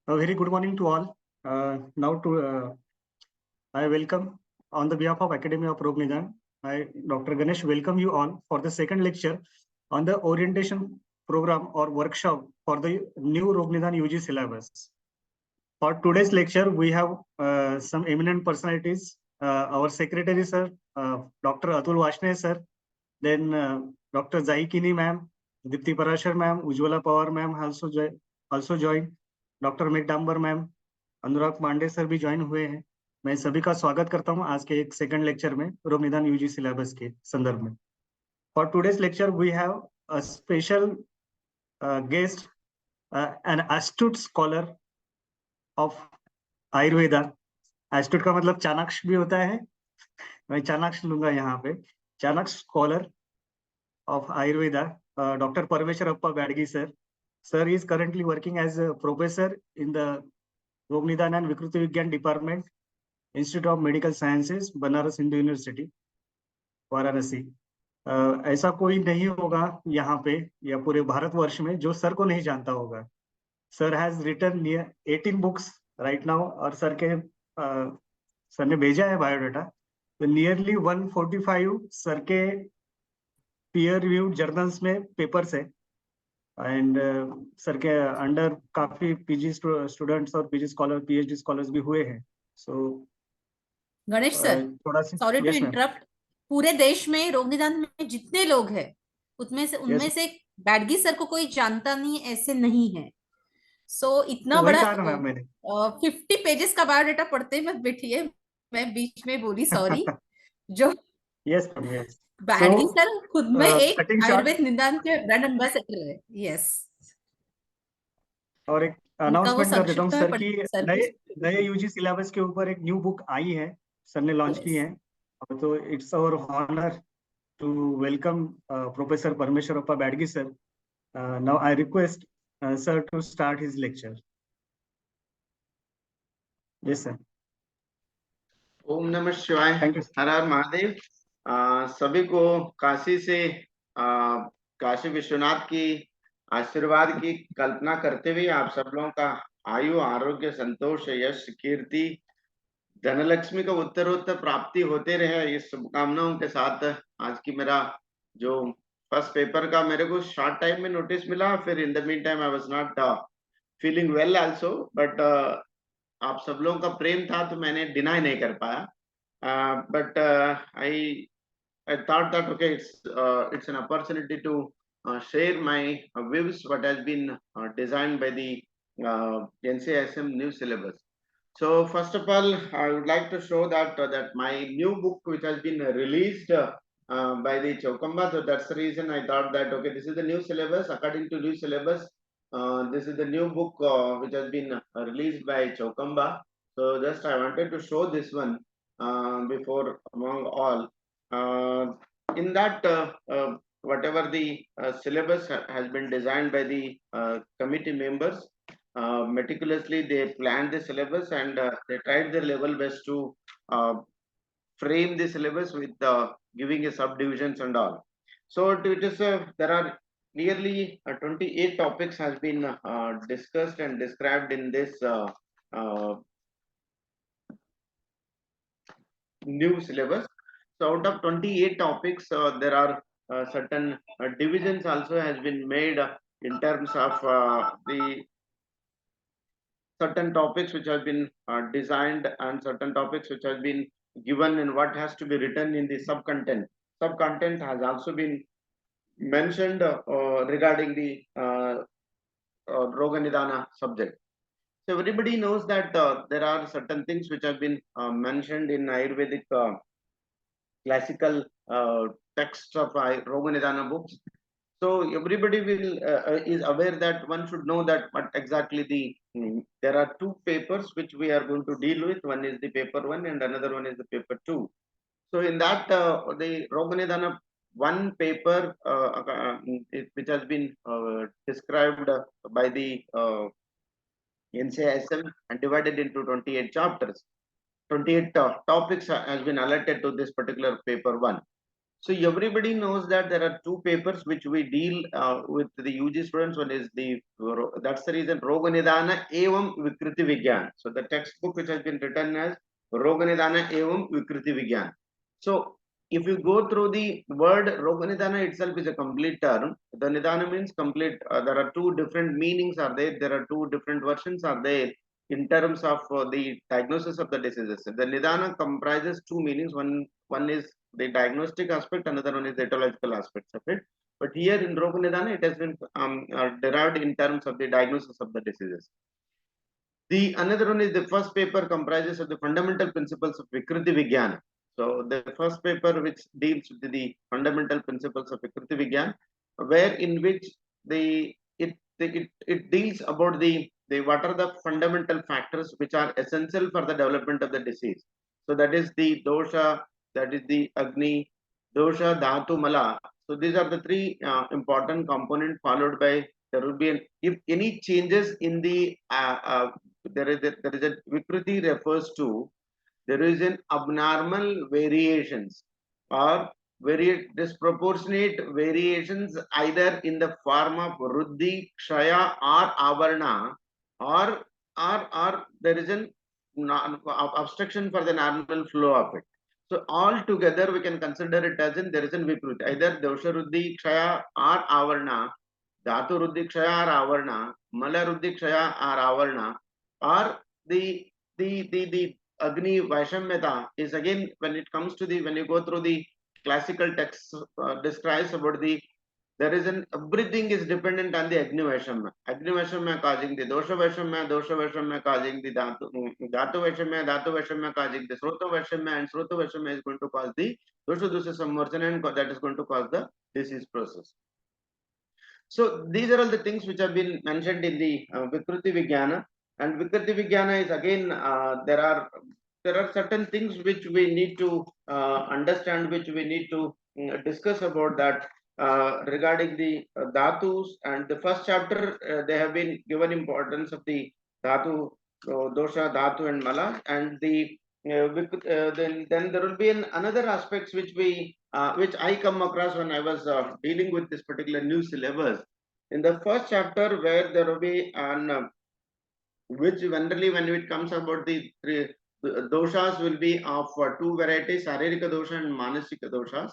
A very good morning to all. I welcome on the behalf of Academy of Roagnidan. I, Dr. Ganesh, welcome you all for the second lecture on the orientation program or workshop for the new Roagnidan UG syllabus. For today's lecture, we have some eminent personalities. Our secretary, sir, Dr. Atul Vashne, sir, then Dr. Zaikini, ma'am, Dipti Parashar, ma'am, Ujwala Pawar, ma'am, also joined. Doctor Meghdambar ma'am, Anurag Pandey sir भी join हुए हैं। मैं सभी का स्वागत करता हूं आज के एक सेकंड लेक्चर में रोगनिदान यूजी सिलेबस के संदर्भ में। For today's lecture we have a special guest, an astute scholar of Ayurveda. Astute का मतलब चाणक्य भी होता है, मैं चाणक्य लूंगा यहाँ पे। Chanakya scholar of Ayurveda, Dr. Parmeshwarappa Bydgi sir. Sir is currently working as a professor in the Roagnidan and Vikruti Vigyan Department, Institute of Medical Sciences, Banaras Hindu University, Varanasi. ऐसा कोई नहीं होगा यहाँ पे या पूरे भारतवर्ष में जो सर को नहीं जानता होगा। Sir has written near 18 books right now, और सर ने भेजा है बायोडाटा। तो नियरली 145 सर के पीयर रिव्यूड जर्नल्स में पेपर्स है, एंड सर के अंडर काफी पीजी स्टूडेंट्स और पीजी स्कॉलर, पीएचडी स्कॉलर्स भी हुए हैं। सो गणेश सर, थोड़ा सा सॉरी टू इंटरप्ट, पूरे देश में रोगनिदान में जितने लोग हैं उनमें से बैडगी सर को कोई जानता नहीं, ऐसे नहीं है। सो इतना बड़ा 50 पेजेस का बायोडाटा पढ़ते मत बैठिए, मैं बीच में बोली सॉरी। जो यस बैडगी सर खुद में एक आयुर्वेद निदान के ब्रांड एम्बेसडर है। यस, और एक अनाउंसमेंट कर देता हूँ सर की नए यूजी सिलेबस के ऊपर एक न्यू बुक आई है, सर ने लॉन्च की है। तो it's our honour to welcome professor Parameshwarappa Badigi sir. Now I request sir to start his lecture. Yes sir. ओम नमः शिवाय, हर हर महादेव। सभी को काशी से काशी विश्वनाथ की आशीर्वाद की कल्पना करते हुए आप सब लोगों का आयु, आरोग्य, संतोष, यश, कीर्ति, धनलक्ष्मी का उत्तरोत्तर प्राप्ति होते रहे, इस शुभकामनाओं के साथ आज की मेरा जो फर्स्ट पेपर का मेरे को शॉर्ट टाइम में नोटिस मिला। फिर in the mean time I was not feeling well also, but आप सब लोगों का प्रेम था तो मैंने डिनाई नहीं कर पाया। But I thought that okay, it's an opportunity to share my views what has been designed by the NCISM new syllabus. So first of all, I would like to show that that my new book which has been released by the Chokamba. So that's the reason I thought that okay, this is the new syllabus. According to new syllabus, this is the new book which has been released by Chokamba. So just I wanted to show this one before among all. In that whatever the syllabus has been designed by the committee members, meticulously they planned the syllabus and they tried their level best to frame the syllabus with giving a subdivisions and all. So it is there are nearly 28 topics has been discussed and described in this new syllabus. So out of 28 topics, there are certain divisions also has been made in terms of the certain topics which have been designed and certain topics which have been given and what has to be written in the sub-content. Sub-content has also been mentioned regarding the Roganidana subject. So everybody knows that there are certain things which have been mentioned in Ayurvedic classical texts of Roganidana books. So everybody will is aware that one should know that what exactly the there are two papers which we are going to deal with. One is the paper 1 and another one is the paper 2. So in that the Roganidana one paper which has been described by the NCISM and divided into 28 chapters. 28 topics has been allotted to this particular paper 1. So everybody knows that there are two papers which we deal with the UG students. One is that's the reason Roagnidan evam Vikriti Vigyan. So the textbook which has been written as Roagnidan evam Vikriti Vigyan. So if you go through the word Roagnidan itself is a complete term. The Nidana means complete. There are two different meanings are there. There are two different versions are there in terms of the diagnosis of the diseases. The Nidana comprises two meanings. One is the diagnostic aspect, another one is the etiological aspects of it. But here in Roagnidan, it has been derived in terms of the diagnosis of the diseases. The another one is the first paper comprises of the fundamental principles of Vikriti Vigyan. So the first paper which deals with the fundamental principles of Vikriti Vigyan, where in which it deals about the what are the fundamental factors which are essential for the development of the disease. So that is the dosha, that is the Agni, dosha, dhatu, mala. So these are the three important components, followed by there will be if any changes in the there is a Vikriti refers to there is an abnormal variations or very disproportionate variations either in the form of Ruddhi, Kshaya or Avarna, or there is an obstruction for the normal flow of it. So all together we can consider it as in there is a Vikriti, either Dosha Ruddhi, Kshaya or Avarna, Dhatu Ruddhi, Kshaya or Avarna, Mala Ruddhi, Kshaya or Avarna, or the Agni Vaishamyata is again when it comes to the when you go through the classical texts describes about the there is an everything is dependent on the Agni Vaishamya. Agni Vaishamya causing the Dosha Vaishamya causing the Dhatu Vaishamya causing the Srota Vaishamya, and Srota Vaishamya is going to cause the Dosha Dosha Samvarjana, and that is going to cause the disease process. So these are all the things which have been mentioned in the Vikriti Vigyana. And Vikriti Vigyana is again there are certain things which we need to understand, which we need to discuss about that regarding the dhatus. And the first chapter they have been given importance of the dhatu, dosha, dhatu, and mala, and the then there will be another aspects which I come across when I was dealing with this particular new syllabus. In the first chapter, where there will be an which generally when it comes about the three doshas will be of two varieties, Saririka dosha and Manasika doshas.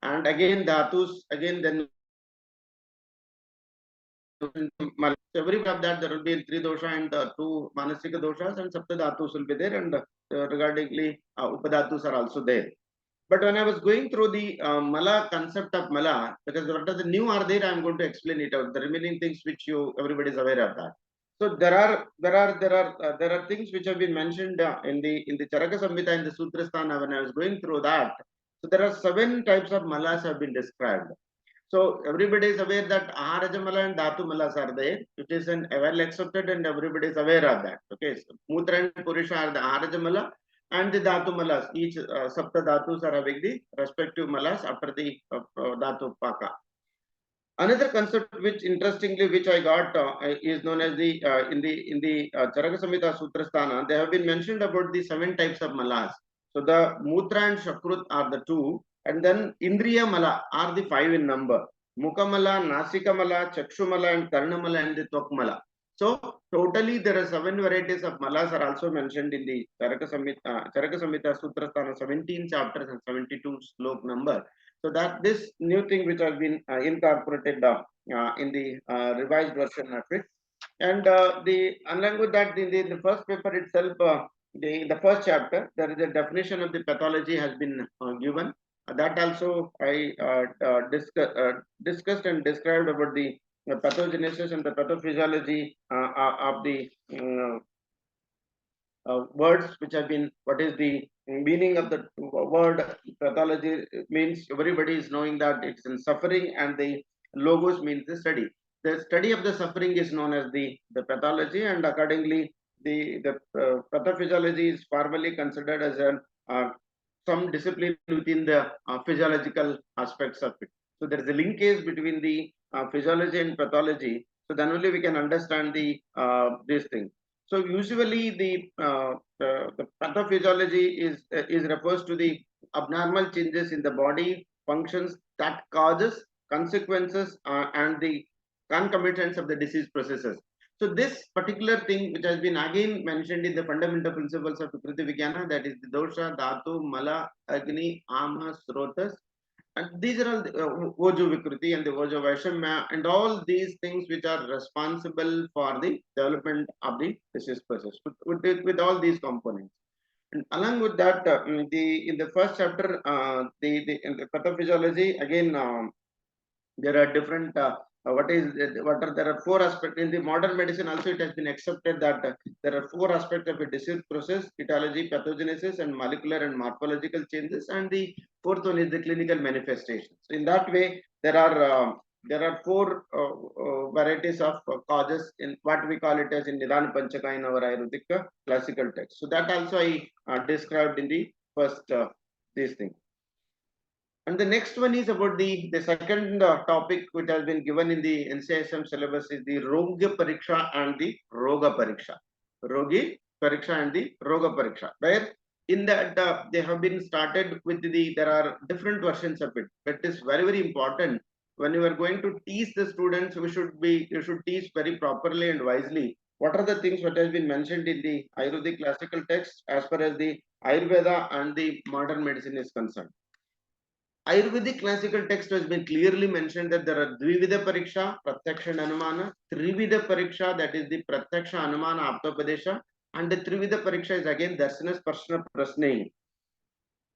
And again dhatus, again then every of that there will be three dosha and two Manasika doshas, and Sapta dhatus will be there, and regardingly Upadhatus are also there. But when I was going through the Mala concept of Mala, because what are the new are there, I am going to explain it out. The remaining things which everybody is aware of that. So there are things which have been mentioned in the Charaka Samhita in the Sutrasthana when I was going through that. So there are 7 types of malas have been described. So everybody is aware that Aharaja mala and Dhatu malas are there, which is well accepted, and everybody is aware of that. Okay, so Mutra and Purusha are the Aharaja mala, and the Dhatu malas. Each Sapta Dhatus are having the respective malas after the Dhatu Paka. Another concept which interestingly which I got is known as the in the Charaka Samhita Sutrasthana. They have been mentioned about the 7 types of malas. So the Mutra and Shakrut are the 2, and then Indriya mala are the 5 in number. Mukha mala, Nasika mala, Chakshu mala, and Karna mala, and the Twak mala. So totally there are 7 varieties of malas are also mentioned in the Charaka Samhita Sutrasthana, 17 chapters and 72 slok number. So that this new thing which has been incorporated in the revised version of it. And along with that, the first paper itself, the first chapter, there is a definition of the pathology has been given. That also I discussed and described about the pathogenesis and the pathophysiology of the words which have been, what is the meaning of the word pathology means everybody is knowing that it's in suffering, and the logos means the study. The study of the suffering is known as the pathology, and accordingly the pathophysiology is formally considered as some discipline within the physiological aspects of it. So there is a linkage between the physiology and pathology. So then only we can understand the this thing. So usually the pathophysiology is refers to the abnormal changes in the body functions that causes, consequences, and the concomitants of the disease processes. So this particular thing, which has been again mentioned in the fundamental principles of Prakriti Vigyana, that is the dosha, dhatu, mala, agni, ama, srotas, and these are all the Vojo Vikruti and the Vojo Vaishamya, and all these things which are responsible for the development of the disease process with all these components. And along with that, in the first chapter, in the pathophysiology, again, there are different there are four aspects in the modern medicine. Also, it has been accepted that there are four aspects of a disease process: etiology, pathogenesis, and molecular and morphological changes, and the fourth one is the clinical manifestations. So in that way, there are four varieties of causes in what we call it as in Nidana Panchaka in our Ayurvedic classical text. So that also I described in the first these things. And the next one is about the second topic which has been given in the NCISM syllabus is the Rogya Pariksha and the Roga Pariksha. Rogi Pariksha and the Roga Pariksha. Where in that they have been started with there are different versions of it. That is very, very important. When you are going to teach the students, you should teach very properly and wisely. What are the things that has been mentioned in the Ayurvedic classical text as far as the Ayurveda and the modern medicine is concerned? Ayurvedic classical text has been clearly mentioned that there are Dvivida Pariksha, Pratyaksha and Anumana, Trivida Pariksha, that is the Pratyaksha, Anumana, Aptopadesha, and the Trivida Pariksha is again Darshana, Sparshana, Prasne.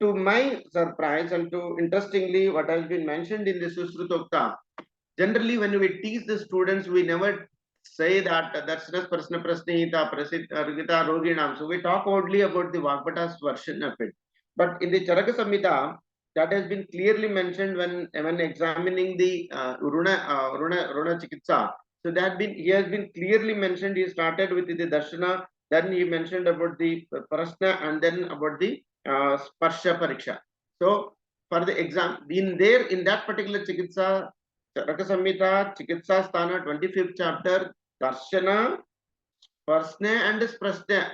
To my surprise and to interestingly, what has been mentioned in the Susrutokta, generally when we teach the students, we never say that Darshana, Sparshana, Prasnehita, Prasita, Roginam. So we talk only about the Vagbhata's version of it. But in the Charaka Samhita, that has been clearly mentioned when examining the Runa Chikitsa. So he has been clearly mentioned. He started with the Darshana, then he mentioned about the Prasna, and then about the Sparsha Pariksha. So for the exam, in that particular Chikitsa, Charaka Samhita, Chikitsa Sthana, 25th chapter, Darshana, Prasna and Prasna.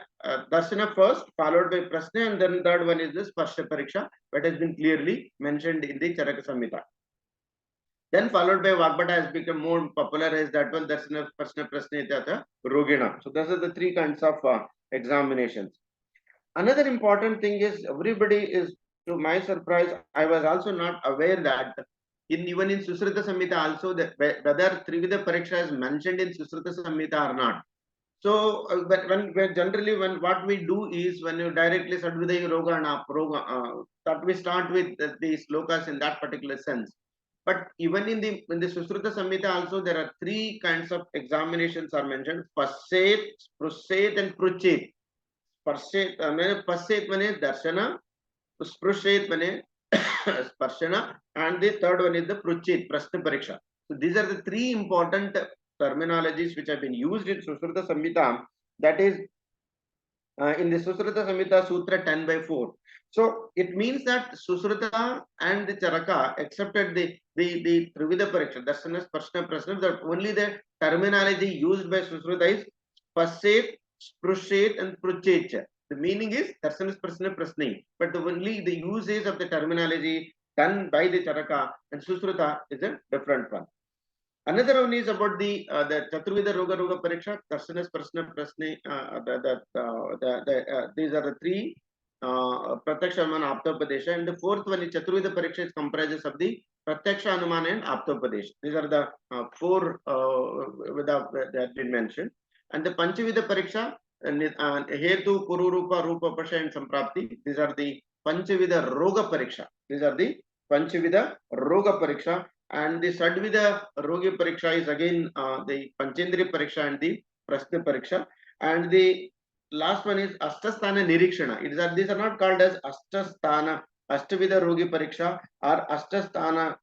Darshana first, followed by Prasna, and then third one is the Sparsha Pariksha, that has been clearly mentioned in the Charaka Samhita. Then followed by Vagbhata has become more popular as that one, Darshana, Prasna, Prasna, Tata, Rogina. So those are the three kinds of examinations. Another important thing is everybody is, to my surprise, I was also not aware that even in Susrita Samhita also, whether Trivida Pariksha is mentioned in Susrita Samhita or not. So when what we do is when you directly start with the Roga that we start with the slokas in that particular sense. But even in the Susruta Samhita also there are three kinds of examinations are mentioned: Passet, Sprusset, and Pruchit. Passet means Darshana, Sprushet means Sparshana, and the third one is the Pruchit, Prasna Pariksha. So these are the three important terminologies which have been used in Susruta Samhita, that is in the Susruta Samhita Sutra 10/4. So it means that Susruta and the Charaka accepted the Trivida Pariksha, Darshana, Sparshana, Prasna, that only the terminology used by Susruta is Passet, Sprushet, and Pruchet. The meaning is Darshana, Sparshana, Prasna, but only the usage of the terminology done by the Charaka and Susruta is a different one. Another one is about the Chaturvida Roga Pariksha, Darshana, Sparshana, Prasna. These are the three Pratyaksha, Anumana, Aptopadesha, and the fourth one is Chaturvida Pariksha, is comprises of the Pratyaksha, Anumana, and Aptopadesha. These are the four that have been mentioned. And the Panchavida Pariksha, Hetu, Pururupa, Rupa, Pasha, and Samprapti. These are the Panchavida Roga Pariksha. These are the Panchavida Roga Pariksha. And the Sadvida Rogi Pariksha is again the Panchendri Pariksha and the Prasna Pariksha. And the last one is Ashtasthana Nirikshana. These are not called as Ashtasthana, Ashtavida Rogi Pariksha or Ashtasthana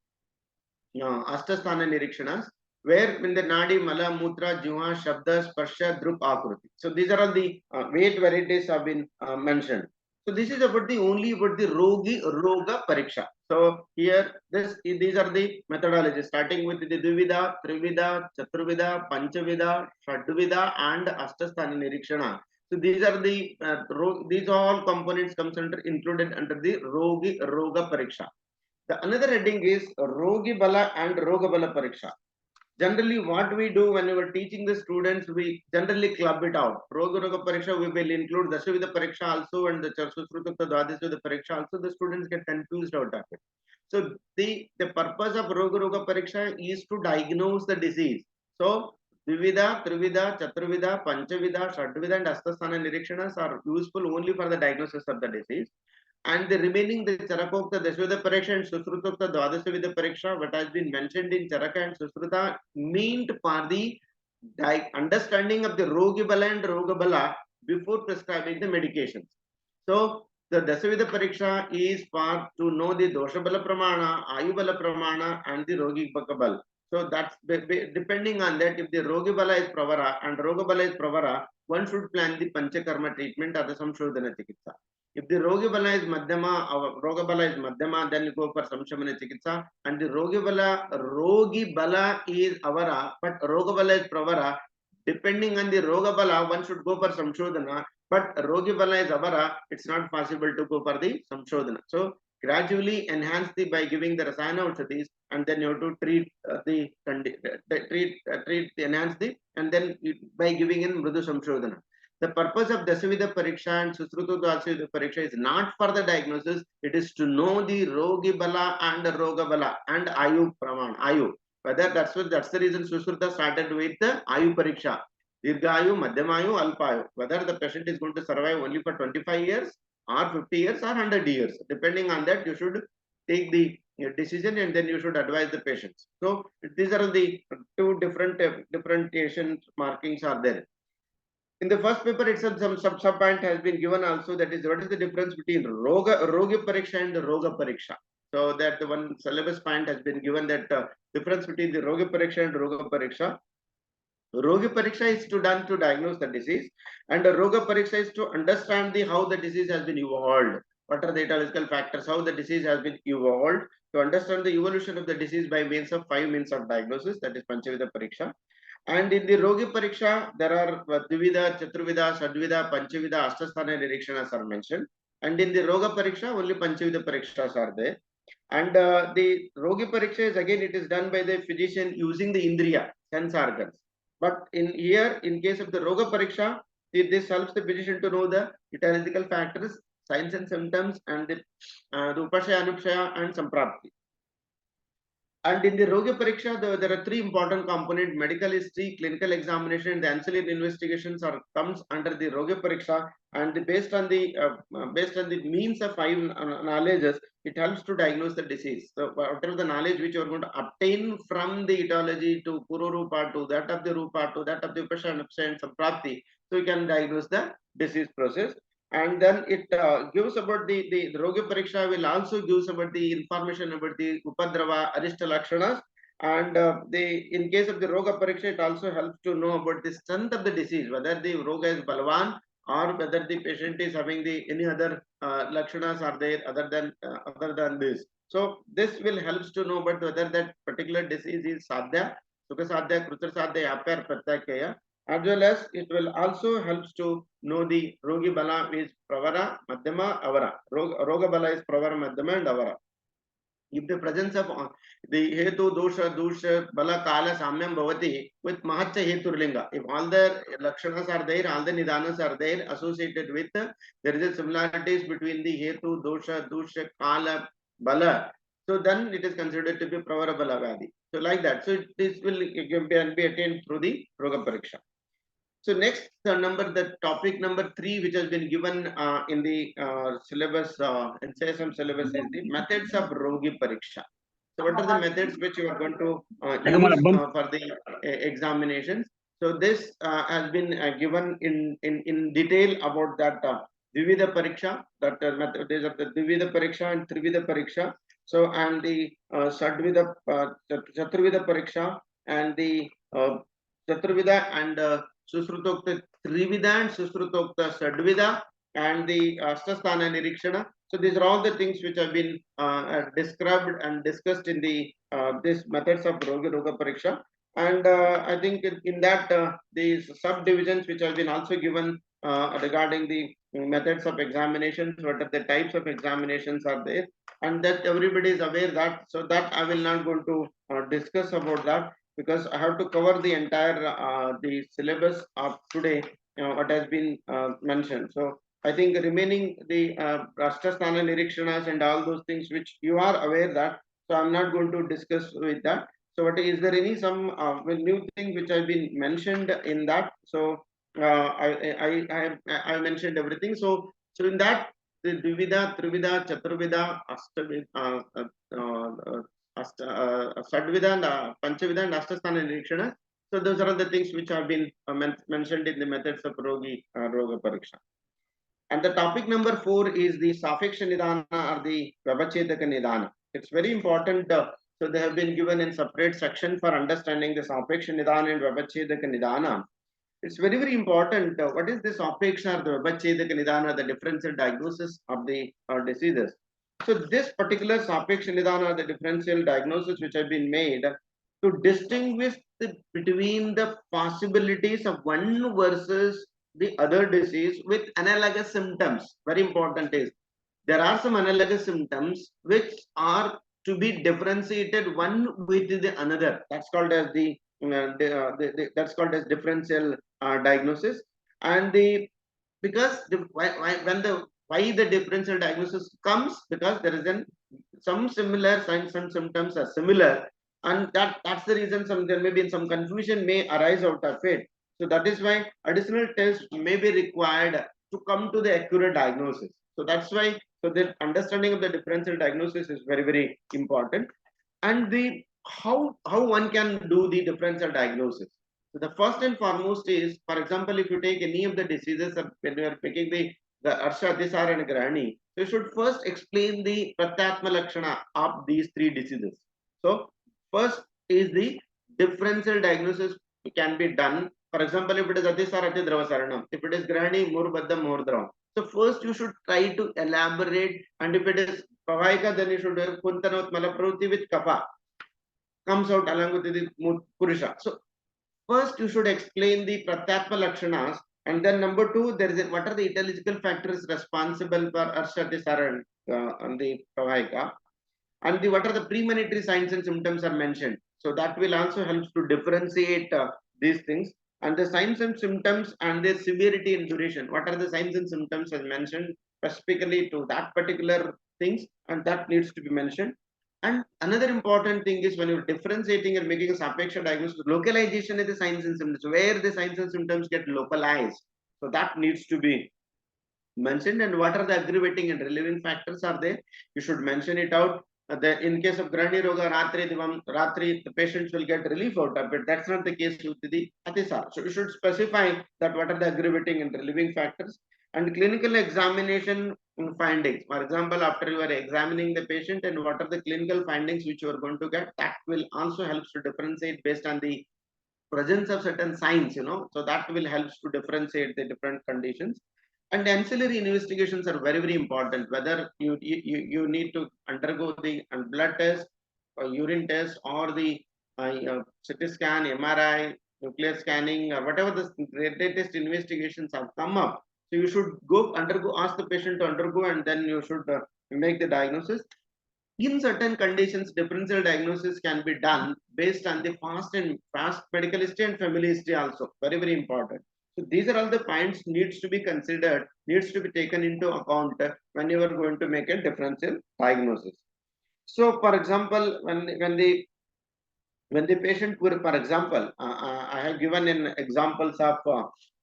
Nirikshanas, where in the Nadi, Mala, Mutra, Juha, Shabda, Sparsha, Drup, Akruti. So these are all the weight varieties have been mentioned. So this is about the Roga Pariksha. So here these are the methodologies, starting with the Dvivida, Trivida, Chaturvida, Panchavida, Shadvida, and Ashtasthana Nirikshana. So these are the these all components included under the Roga Pariksha. The another heading is Rogi Bala and Roga Bala Pariksha. Generally, what we do when we are teaching the students, we generally club it out. Roga Roga Pariksha, we will include Dashavida Pariksha also and the Susrutukta Dwadasavida Pariksha also. The students get confused out of it. So the purpose of Roga Roga Pariksha is to diagnose the disease. So Dvivida, Trivida, Chaturvida, Panchavida, Shadvida and Astasthana Nirikshanas are useful only for the diagnosis of the disease. And the remaining, the Charakokta, Dasvida Pariksha and Susrutokta, Dwadasavida Pariksha, what has been mentioned in Charaka and Susruta, meant for the understanding of the Rogibala and Rogabala before prescribing the medications. So the Dasavida Pariksha is for to know the Doshabala Pramana, Ayubala Pramana and the Rogi Bakabal. So that's depending on that, if the Rogibala is Pravara and Rogabala is Pravara, one should plan the Panchakarma treatment or the Samshodhana Chikitsa. If the Rogibala is Madhyama or Rogabala is Madhyama, then you go for Samshamana Chikitsa. And the Rogibala is Avara, but Rogabala is Pravara. Depending on the Rogabala, one should go for Samshodhana. But Rogibala is Avara, it's not possible to go for the Samshodhana. So gradually enhance by giving the Rasayana Aushadhis, and then you have to treat enhance and then by giving in Mrudu Samshodhana. The purpose of Dasavida Pariksha and Susrutu Dasavida Pariksha is not for the diagnosis, it is to know the Rogibala and Rogabala and Ayu Praman, Ayu. Whether that's the reason Susruta started with the Ayu Pariksha. Dirghayu, Madhyamayu, Alpayu. Whether the patient is going to survive only for 25 years or 50 years or 100 years. Depending on that, you should take the decision and then you should advise the patients. So these are the two differentiation markings are there. In the first paper itself, some sub-point has been given also, that is, what is the difference between Rogi Pariksha and the Roga Pariksha. So that the one syllabus point has been given, that difference between the Rogi Pariksha and Roga Pariksha. Rogi Pariksha is done to diagnose the disease, and the Roga Pariksha is to understand how the disease has been evolved. What are the etiological factors, how the disease has been evolved, to understand the evolution of the disease by means of 5 means of diagnosis, that is Panchavida Pariksha. And in the Rogi Pariksha, there are Dvivida, Chaturvida, Shadvida, Panchavida, Astasthana Nirikshanas are mentioned. And in the Roga Pariksha, only Panchavida Parikshas are there. And the Rogi Pariksha is again, it is done by the physician using the Indriya, sense organs. But in case of the Roga Pariksha, this helps the physician to know the etiological factors, signs and symptoms, and the Upashaya, Anupashaya, and Samprapti. And in the Rogi Pariksha, there are 3 important components: medical history, clinical examination, the ancillary investigations comes under the Rogi Pariksha, and based on the means of 5 knowledges, it helps to diagnose the disease. So whatever the knowledge which you are going to obtain from the etiology to Puro Rupa, to that of the Rupa, to that of the Upashaya, Anupashaya, and Samprapti, so you can diagnose the disease process. And then it gives about the Rogi Pariksha will also gives about the information about the Upadrava, Arishta Lakshanas, and in case of the Roga Pariksha, it also helps to know about the strength of the disease, whether the Roga is Balwan or whether the patient is having any other Lakshanas are there other than this. So this will helps to know about whether that particular disease is Sadhya, Sukha Sadhya, Krutra Sadhya, Yapya, Pratyakya. As well as it will also helps to know the Rogi Bala is Pravara, Madhyama, Avara. Roga Bala is Pravara, Madhyama, and Avara. If the presence of the Hetu, Dosha, Bala, Kala, Samyam, Bhavati with Mahacha Hetu Linga, if all the Lakshanas are there, all the Nidanas are there associated with, there is a similarities between the Hetu, Dosha, Kala, Bala. So then it is considered to be Pravara Bala Vadi. So like that. So this will be attained through the Roga Pariksha. So next the topic number 3, which has been given in the syllabus, NCSM syllabus, is the methods of Rogi Pariksha. So what are the methods which you are going to use for the examinations? So this has been given in detail about that Dvivida Pariksha, that method is of the Dvivida Pariksha and Trivida Pariksha. So and the Shadvida, Chaturvida Pariksha, and the Chaturvida and Susrutokta Trivida and Susrutokta Sadvida and the Astasthana Nirikshana. So these are all the things which have been described and discussed in the these methods of Roga Pariksha. And I think in that these subdivisions which have been also given regarding the methods of examinations, what are the types of examinations are there, and that everybody is aware that, so that I will not going to discuss about that, because I have to cover the entire the syllabus of today, what has been mentioned. So I think remaining the Rashtrasthana Nirikshanas and all those things which you are aware that, so I'm not going to discuss with that. So what is there any some new thing which have been mentioned in that? So I mentioned everything. So in that, the Dvivida, Trivida, Chaturvida, Sadvida, and Panchavida, and Ashtasthana Nirikshana. So those are the things which have been mentioned in the methods of Roga Pariksha. And the topic number 4 is the Sapeksha Nidana or the Vyavachedaka Nidana. It's very important. So they have been given in separate section for understanding the Sapeksha Nidana and Vyavachedaka Nidana. It's very, very important. What is this Sapeksha or the Vyavachedaka Nidana, the differential diagnosis of the diseases? So this particular Sapeksha Nidana or the differential diagnosis which have been made to distinguish between the possibilities of one versus the other disease with analogous symptoms. Very important is there are some analogous symptoms which are to be differentiated one with the another. That's called as that's called as differential diagnosis. And because why the differential diagnosis comes, because there is some similar signs and symptoms are similar, and that's the reason there may be some confusion may arise out of it. So that is why additional tests may be required to come to the accurate diagnosis. So that's why, so the understanding of the differential diagnosis is very, very important. And the how one can do the differential diagnosis. So the first and foremost is, for example, if you take any of the diseases, when you are picking the Arsha, Atisar and Grani, so you should first explain the Pratyatma Lakshana of these three diseases. So first is the differential diagnosis can be done. For example, if it is Atisar, Atidravasaranam, if it is Grani, Murbaddam, Murdravam. So first you should try to elaborate, and if it is Pavaika, then you should have Kuntanot Malapravruti with Kapha comes out along with the Purusha. So first you should explain the Pratyatma Lakshanas, and then number 2, there is what are the etiological factors responsible for Arsha, Atisar and the Pavaika, and what are the premonitory signs and symptoms are mentioned. So that will also help to differentiate these things. And the signs and symptoms and their severity and duration. What are the signs and symptoms as mentioned specifically to that particular things, and that needs to be mentioned. And another important thing is when you're differentiating and making a Sapeksha diagnosis, localization of the signs and symptoms, where the signs and symptoms get localized. So that needs to be mentioned, and what are the aggravating and relieving factors are there. You should mention it out. In case of Grani Roga, Ratri, the patients will get relief out of it. That's not the case with the Atisar. So you should specify that what are the aggravating and relieving factors. And clinical examination findings. For example, after you are examining the patient, and what are the clinical findings which you are going to get, that will also help to differentiate based on the presence of certain signs, so that will help to differentiate the different conditions. And ancillary investigations are very, very important, whether you need to undergo the blood test or urine test or the CT scan, MRI, nuclear scanning, or whatever the latest investigations have come up. So you should ask the patient to undergo, and then you should make the diagnosis. In certain conditions, differential diagnosis can be done based on the fast medical history and family history also. Very, very important. So these are all the points needs to be considered, needs to be taken into account when you are going to make a differential diagnosis. So, for example, when the patient, for example, I have given in examples of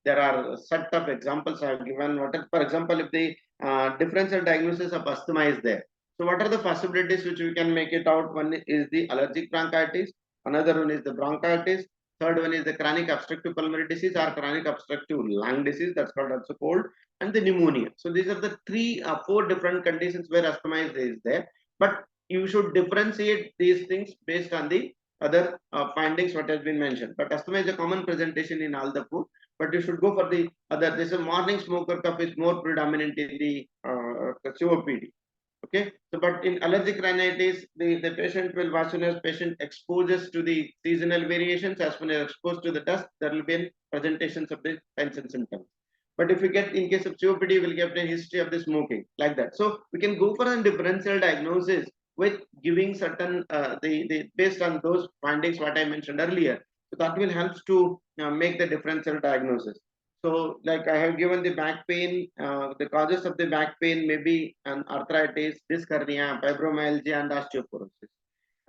there are a set of examples I have given. For example, if the differential diagnosis of asthma is there. So what are the possibilities which we can make it out? One is the allergic bronchitis, another one is the bronchitis, third one is the chronic obstructive pulmonary disease or chronic obstructive lung disease, that's called also cold, and the pneumonia. So these are the 4 different conditions where asthma is there. But you should differentiate these things based on the other findings what has been mentioned. But asthma is a common presentation in all the 4. But you should go for the other. This is morning smoker cough is more predominant in the COPD. Okay, so but in allergic rhinitis, the patient will, as soon as patient exposes to the seasonal variations, as soon as exposed to the dust, there will be presentations of the signs and symptoms. But if we get, in case of COPD, we'll get a history of the smoking, like that. So we can go for a differential diagnosis with giving certain, based on those findings, what I mentioned earlier. So that will help to make the differential diagnosis. So like I have given the back pain, the causes of the back pain may be an arthritis, disc hernia, fibromyalgia, and osteoporosis.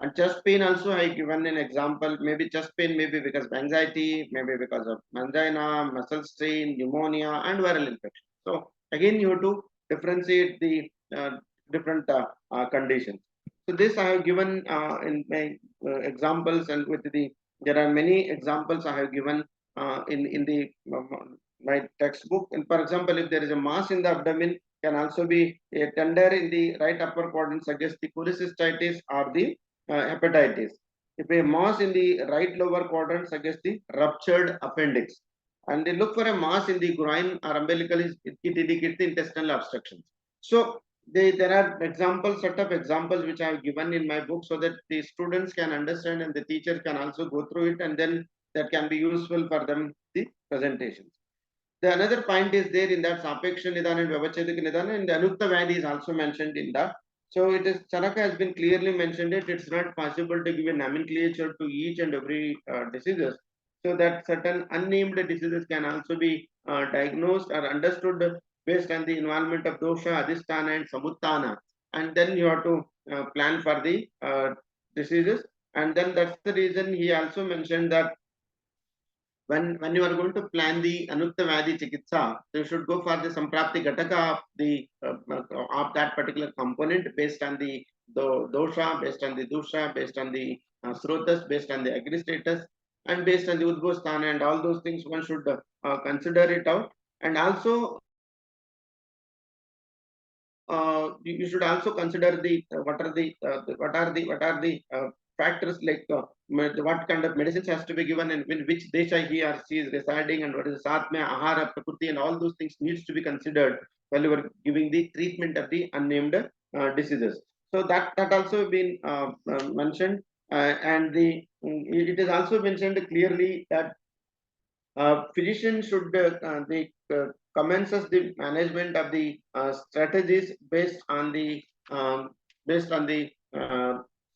And chest pain also I given an example. Maybe chest pain may be because of anxiety, maybe because of angina, muscle strain, pneumonia, and viral infection. So again, you have to differentiate the different conditions. So this I have given in my examples, and with there are many examples I have given in the my textbook. And for example, if there is a mass in the abdomen, can also be a tender in the right upper quadrant suggests the cholecystitis or the hepatitis. If a mass in the right lower quadrant suggests the ruptured appendix. And they look for a mass in the groin or umbilical, it indicates the intestinal obstructions. So there are examples, set of examples which I have given in my book, so that the students can understand and the teacher can also go through it, and then that can be useful for them, the presentations. The another point is there in that Sapeksha Nidana and Vyavachedika Nidana, and the Anukta Vyadhi is also mentioned in that. So it is, Chanaka has been clearly mentioned it. It's not possible to give a nomenclature to each and every diseases, so that certain unnamed diseases can also be diagnosed or understood based on the involvement of dosha, adhisthana, and samuttana. And then you have to plan for the diseases. And then that's the reason he also mentioned that when you are going to plan the Anukta Vyadhi Chikitsa, you should go for the Samprapti Ghataka of that particular component based on the dosha, based on the dusha, based on the srotas, based on the agri status, and based on the Udbosthana, and all those things one should consider it out. And also you should also consider the what are the factors, like what kind of medicines has to be given, and in which desha he or she is residing, and what is the satmya, ahara, prakriti, and all those things needs to be considered while you are giving the treatment of the unnamed diseases. So that also been mentioned, and it is also mentioned clearly that physician should commences the management of the strategies based on the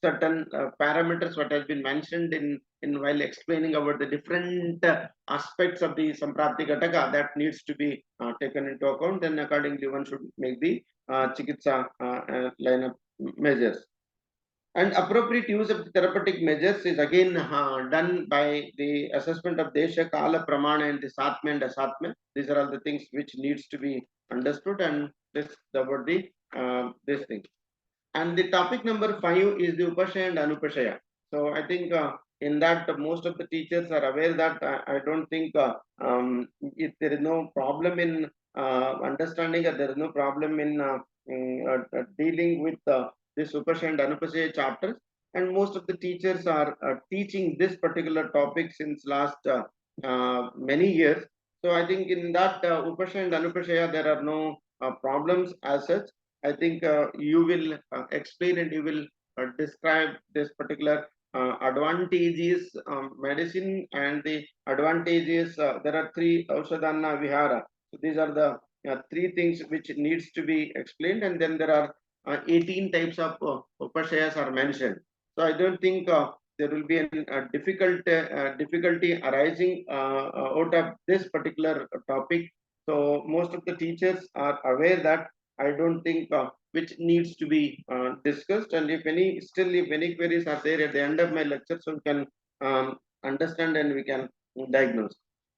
certain parameters what has been mentioned in while explaining about the different aspects of the Samprapti Ghataka that needs to be taken into account. Then accordingly one should make the chikitsa line of measures. And appropriate use of therapeutic measures is again done by the assessment of Desha, Kala, Pramana, and the Satma and Asatma. These are all the things which needs to be understood, and this about the this thing. And the topic number 5 is the Upashaya and Anupashaya. So I think in that most of the teachers are aware that I don't think if there is no problem in understanding, or there is no problem in dealing with this Upashaya and Anupashaya chapters. And most of the teachers are teaching this particular topic since last many years. So I think in that Upashaya and Anupashaya there are no problems as such. I think you will explain and you will describe this particular advantages medicine and the advantages. There are 3 Aushadana Vihara. So these are the 3 things which needs to be explained, and then there are 18 types of upashayas are mentioned. So I don't think there will be a difficulty arising out of this particular topic. So most of the teachers are aware that I don't think which needs to be discussed. And if any queries are there at the end of my lecture, so we can understand and we can diagnose.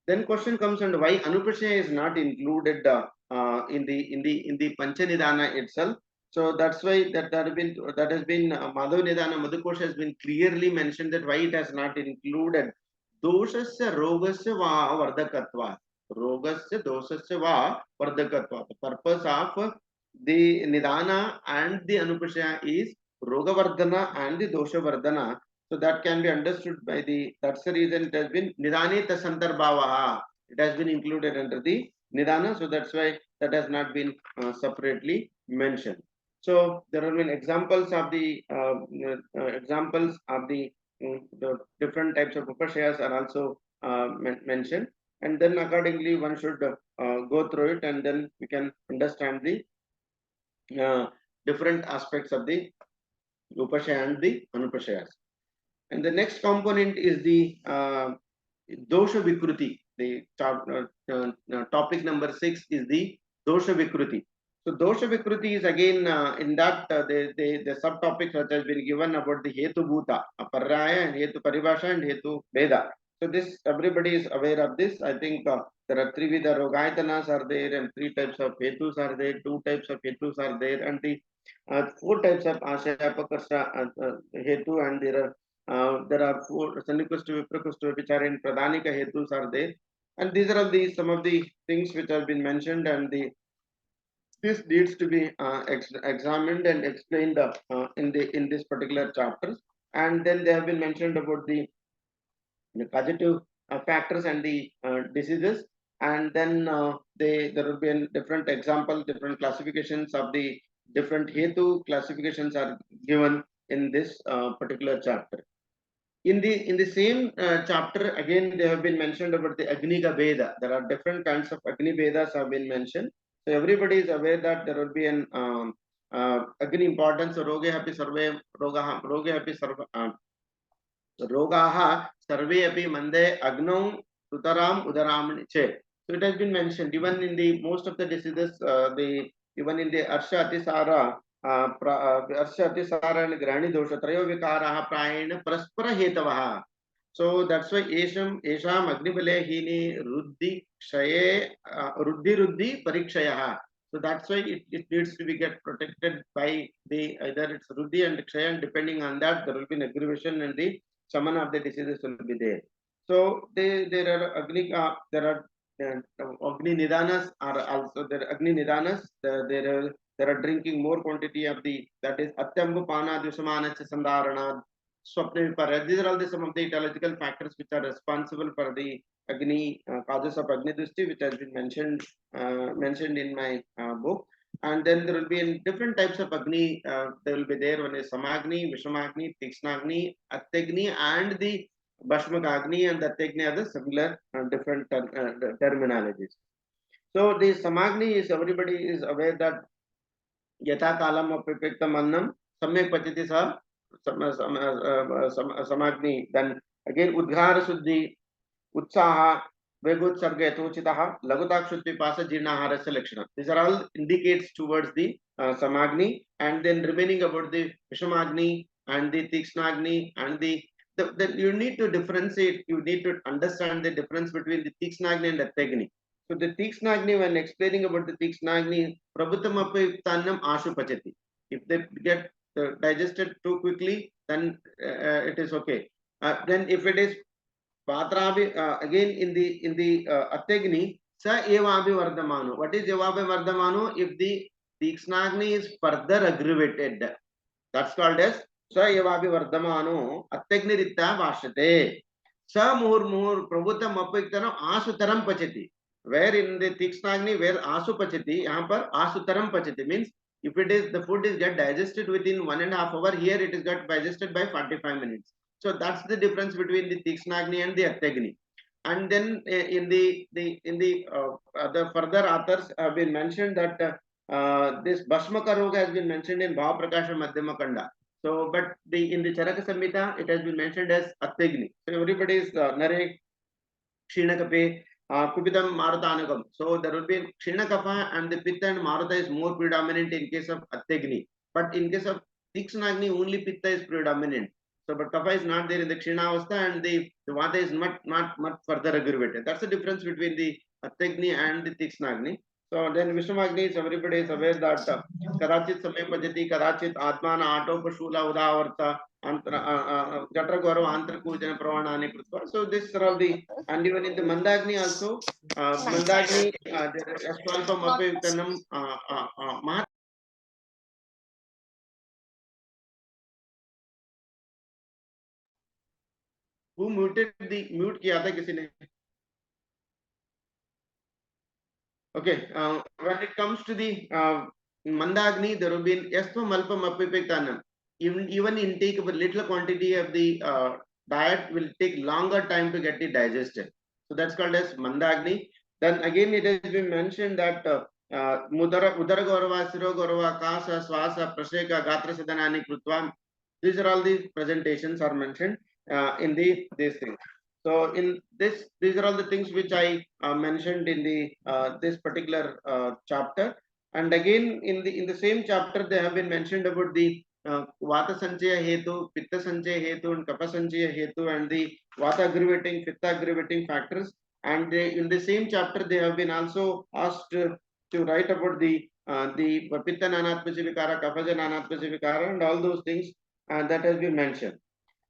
Then question comes, and why Anupashaya is not included in the Panchanidana itself. So that's why that has been Madhav Nidana Madhukosha has been clearly mentioned that why it has not included. Doshasya rogasya va vardakatva. Rogasya doshasya va vardakatva. The purpose of the Nidana and the Anupashaya is Rogavardhana and the Dosha Vardhana. So that can be understood by that's the reason it has been Nidane Tasantarbhavaha. It has been included under the Nidana. So that's why that has not been separately mentioned. So there have been examples of the different types of upashayas are also mentioned, and then accordingly one should go through it, and then we can understand the different aspects of the upashaya and the anupashayas. And the next component is the dosha vikruti. The topic number 6 is the dosha vikruti. So dosha vikruti is again in that the subtopic that has been given about the hetu bhuta, parraya and hetu paribhasha and hetu veda. So this everybody is aware of this. I think there are three Vida Roagnidanas are there, and 3 types of hetus are there, 2 types of hetus are there, and the 4 types of ashaya pakarsa hetu, and there are 4 Sanikustu, Viprakustu, which are in Pradhanika hetus are there, and these are some of the things which have been mentioned, and this needs to be examined and explained in this particular chapter. And then they have been mentioned about the causative factors and the diseases, and then there will be a different example, different classifications of the different hetu classifications are given in this particular chapter. In the same chapter, again they have been mentioned about the Agnika Veda. There are different kinds of Agni Vedas have been mentioned. So everybody is aware that there will be an Agni importance. Roge happy sarve roge happy sarve rogaha sarve api mande agnau tutaram udaram che. So it has been mentioned even in the most of the diseases, even in the Arsha Atisara, Arsha Atisara and Grani Dosha Trayo Vikaraha Prayena Praspara Hetavaha. So that's why Esham Agnibale Hini Ruddhi Kshaye Ruddhi Parikshayaha. So that's why it needs to be get protected by the either it's Ruddhi and Kshaya, and depending on that there will be an aggravation and the shaman of the diseases will be there. So there are Agni Nidanas are also there. Agni Nidanas there are drinking more quantity of the, that is Atyambu Pana Dusamana Sandarana Swapna Vipara. These are all some of the ecological factors which are responsible for the Agni causes of Agni Dusti, which has been mentioned in my book. And then there will be in different types of Agni. There will be there. One is Samagni, Vishamagni, Tiksnagni, Attegni, and the Bhashmakagni and the Attegni are the similar different terminologies. So the Samagni is, everybody is aware that Yatha Kalam Apipiktam Annam Samyak Pachiti Sa Samagni. Then again Udghara Suddhi, Utsaha, Vegut Sarga Yathochitaha, Lagutakshutvi Pasa Jirnaharasya Lakshana. These are all indicates towards the Samagni, and then remaining about the Vishamagni and the Tiksnagni and the you need to differentiate, you need to understand the difference between the Tiksnagni and the Attegni. So the Tiksnagni, when explaining about the Tiksnagni, Prabhutamapayuktannam Ashupachati. If they get digested too quickly, then it is okay. Then if it is Patrabi, again in the Attegni, Sa Evabi Vardamano. What is Evabi Vardamano? If the Tiksnagni is further aggravated, that's called as Sa Evabi Vardamano Attegni Ritta Vashate. Sa Muhur Prabhutam Apiktano Asutaram Pachati. Where in the Tiksnagni, where Asu Pachati, यहाँ पर Asutaram Pachati means if it is the food is get digested within 1.5 hours, here it is got digested by 45 minutes. So that's the difference between the Tiksnagni and the Attegni. And then in the further authors have been mentioned that this Bhashmaka Roga has been mentioned in Bhava Prakasha Madhyama Kanda. So, but in the Charaka Samhita, it has been mentioned as Attegni. So everybody is Nare Kshinakape, Kupitam Marutanagam. So there will be Kshinakapa, and the Pitta and Maruta is more predominant in case of Attegni. But in case of Tiksnagni, only Pitta is predominant. So, but Kapha is not there in the Kshinavastha, and the Vata is not further aggravated. That's the difference between the Attegni and the Tiksnagni. So then Vishamagni is, everybody is aware that Kadachit Samay Pajati, Kadachit Atmana Ato Pashula Udavarta, Jatra Gaurav Antra Kujana Pravanani Krutva. So this are all the, and even in the Mandagni also, Mandagni, Swalpam Apayuktanam Mahat. Who muted the mute किया था किसी ने? Okay, when it comes to the Mandagni, there will be Yasvam Alpam Apipektanam. Even intake of a little quantity of the diet will take longer time to get it digested. So that's called as Mandagni. Then again it has been mentioned that Udara Gaurava, Siro Gaurava, Kasa, Swasa, Prasheka, Gatra Sadanani Krutva. These are all the presentations are mentioned in these things. So in this, these are all the things which I mentioned in the this particular chapter. And again in the same chapter they have been mentioned about the Vata Sanchaya Hetu, Pitta Sanchaya Hetu, and Kapha Sanchaya Hetu, and the Vata aggravating, Pitta aggravating factors. And in the same chapter they have been also asked to write about the Pitta Nanatmaja Vikara, Kaphaja Nanatmaja Vikara, and all those things that has been mentioned.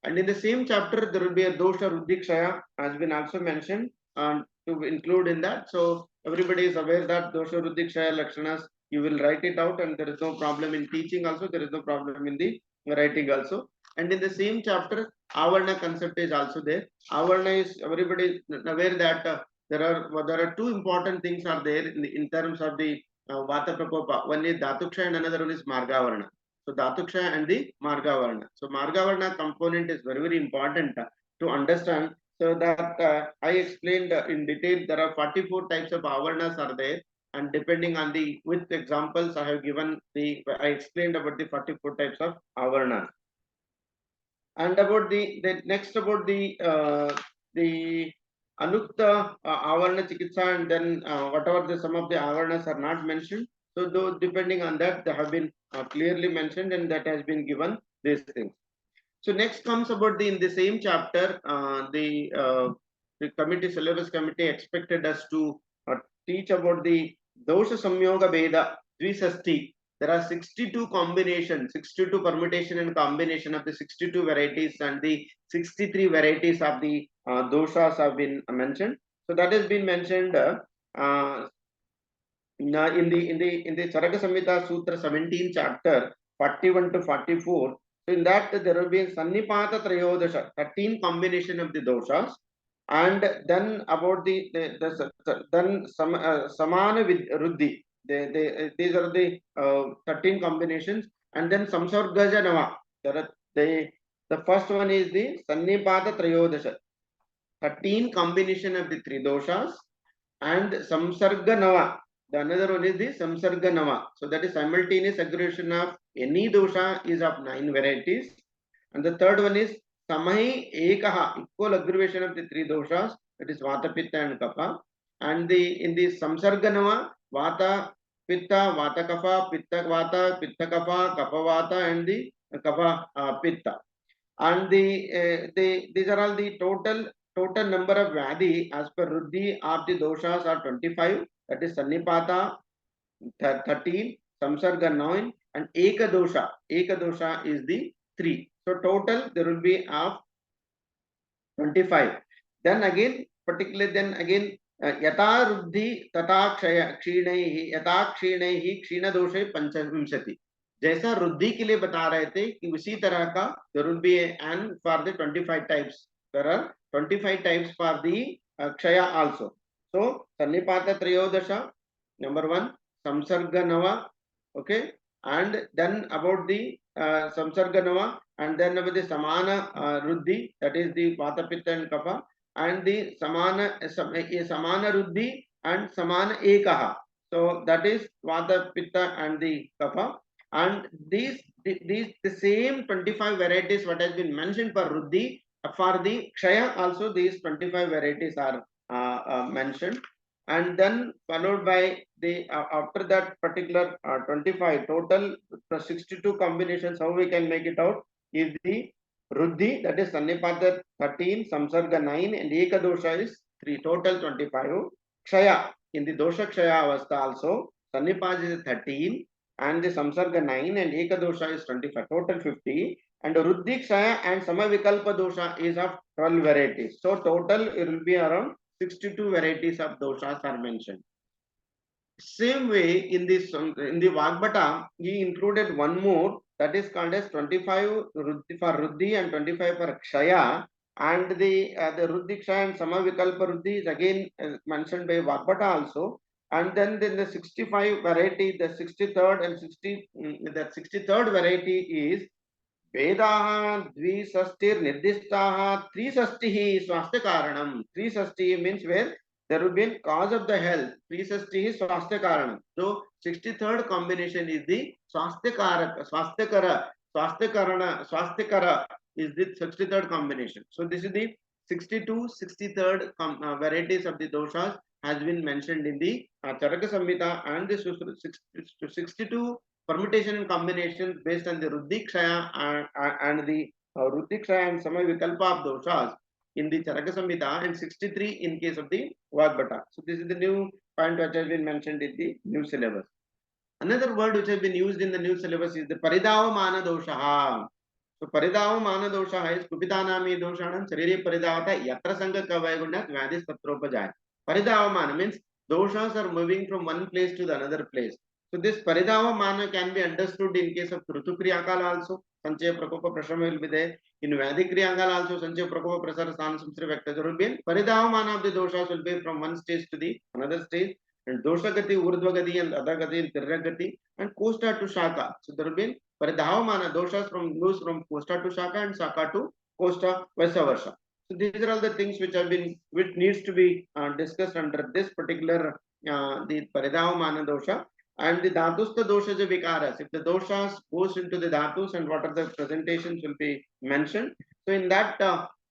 And in the same chapter, there will be a dosha ruddhikshaya has been also mentioned to include in that. So everybody is aware that dosha ruddhikshaya lakshanas, you will write it out, and there is no problem in teaching also, there is no problem in the writing also. And in the same chapter, avarna concept is also there. Avarna is, everybody is aware that there are two important things are there in terms of the vata prakopa. One is dhatuksha and another one is margavarna. So Dhatuksha and the Margavarna. So Margavarna component is very, very important to understand. So that I explained in detail, there are 44 types of Avarnas are there. And depending on the, with examples, I have given I explained about the 44 types of Avarnas. And about the next about the Anukta Avarna Chikitsa, and then whatever some of the Avarnas are not mentioned. So those, depending on that, they have been clearly mentioned, and that has been given these things. So next comes about in the same chapter, the committee, syllabus committee expected us to teach about the dosha samyoga veda dvisasti. There are 62 combinations, 62 permutation and combination of the 62 varieties, and the 63 varieties of the doshas have been mentioned. So that has been mentioned in the Charaka Samhita Sutra 17 chapter 41 to 44. So in that there will be Sannipata Trayodasha, 13 combination of the doshas, and then about then Samana with Ruddhi. These are the 13 combinations, and then Samsargaja Nama. The first one is the Sannipata Trayodasha, 13 combination of the three doshas, and Samsarga Nava. The another one is the Samsarga Nava. So that is simultaneous aggravation of any dosha is of 9 varieties. And the third one is Samahi Ekaha, equal aggravation of the three doshas, that is Vata, Pitta and Kapha. And in the Samsarga Nava, Vata, Pitta, Vata Kapha, Pitta Vata, Pitta Kapha, Kapha Vata, and the Kapha Pitta. And these are all the total number of Vyadhi as per Ruddhi of the doshas are 25. That is Sannipata 13, Samsarga 9, and Ekadosha. Ekadosha is the 3. So total there will be of 25. Then again, particularly Yata Ruddhi Tata Kshinaihi Yata Kshinaihi Kshina Doshe Panchavimshati. जैसा रुद्धि के लिए बता रहे थे कि उसी तरह का there will be an for the 25 types. There are 25 types for the Kshaya also. So Sannipata Trayodasha, number 1, Samsarga Nava, okay, and then about the Samsarga Nava, and then about the Samana Ruddhi, that is the Vata, Pitta and Kapha, and the Samana Ruddhi and Samana Ekaha. So that is Vata, Pitta and the Kapha. And the same 25 varieties what has been mentioned for Ruddhi, for the Kshaya also these 25 varieties are mentioned. And then followed by the after that particular 25 total 62 combinations, how we can make it out is the Ruddhi, that is Sannipata 13, Samsarga 9, and Ekadosha is 3, total 25. Kshaya, in the Dosha Kshaya Avastha also, Sannipata is 13, and the Samsarga 9, and Ekadosha is 25, total 50, and Ruddhi Kshaya and Samavikalpa Dosha is of 12 varieties. So total it will be around 62 varieties of doshas are mentioned. Same way in the Vagbata, he included one more, that is called as 25 Ruddhi for Ruddhi and 25 for Kshaya, and the Ruddhi Kshaya and Samavikalpa Ruddhi is again mentioned by Vagbata also. And then the 65 variety, the 63rd and the 63rd variety is Vedaha Dvisastir Nirdishtaha Trisasti Swastha Karanam. Trisasti means where there will be a cause of the health. 360 is swasthya karanam. So 63rd combination is the swasthya karaka, swasthya kara is the 63rd combination. So this is the 62, 63rd varieties of the doshas has been mentioned in the Charaka Samhita, and the 62 permutation and combinations based on the Ruddhikshaya and the Ruddhikshaya and Samay Vikalpa of doshas in the Charaka Samhita, and 63 in case of the Vagbhata. So this is the new point which has been mentioned in the new syllabus. Another word which has been used in the new syllabus is the Paridavamana dosha. So Paridavamana dosha is Kupitanami doshanam Sariri Paridavata Yatra Sangha Kavaigunda Vyadis Patropajaya. Paridavamana means doshas are moving from one place to the another place. So this Paridavamana can be understood in case of Rutu Kriyakala also. Sanchaya Prakopa Prashama will be there. In Vedic Kriyakala also Sanchaya Prakopa Prasara Stana Samsri Vector will be. Paridavamana of the doshas will be from one stage to the another stage. And dosha gati, urdhva gati, and adha gati, and tirra gati, and kosta to shaka. So there will be paridhavamana doshas moves from kosta to shaka and shaka to kosta, vice versa. So these are all the things which needs to be discussed under this particular the paridhavamana dosha. And the dhatusta dosha vikaras. If the doshas goes into the dhatus, and what are the presentations will be mentioned. So in that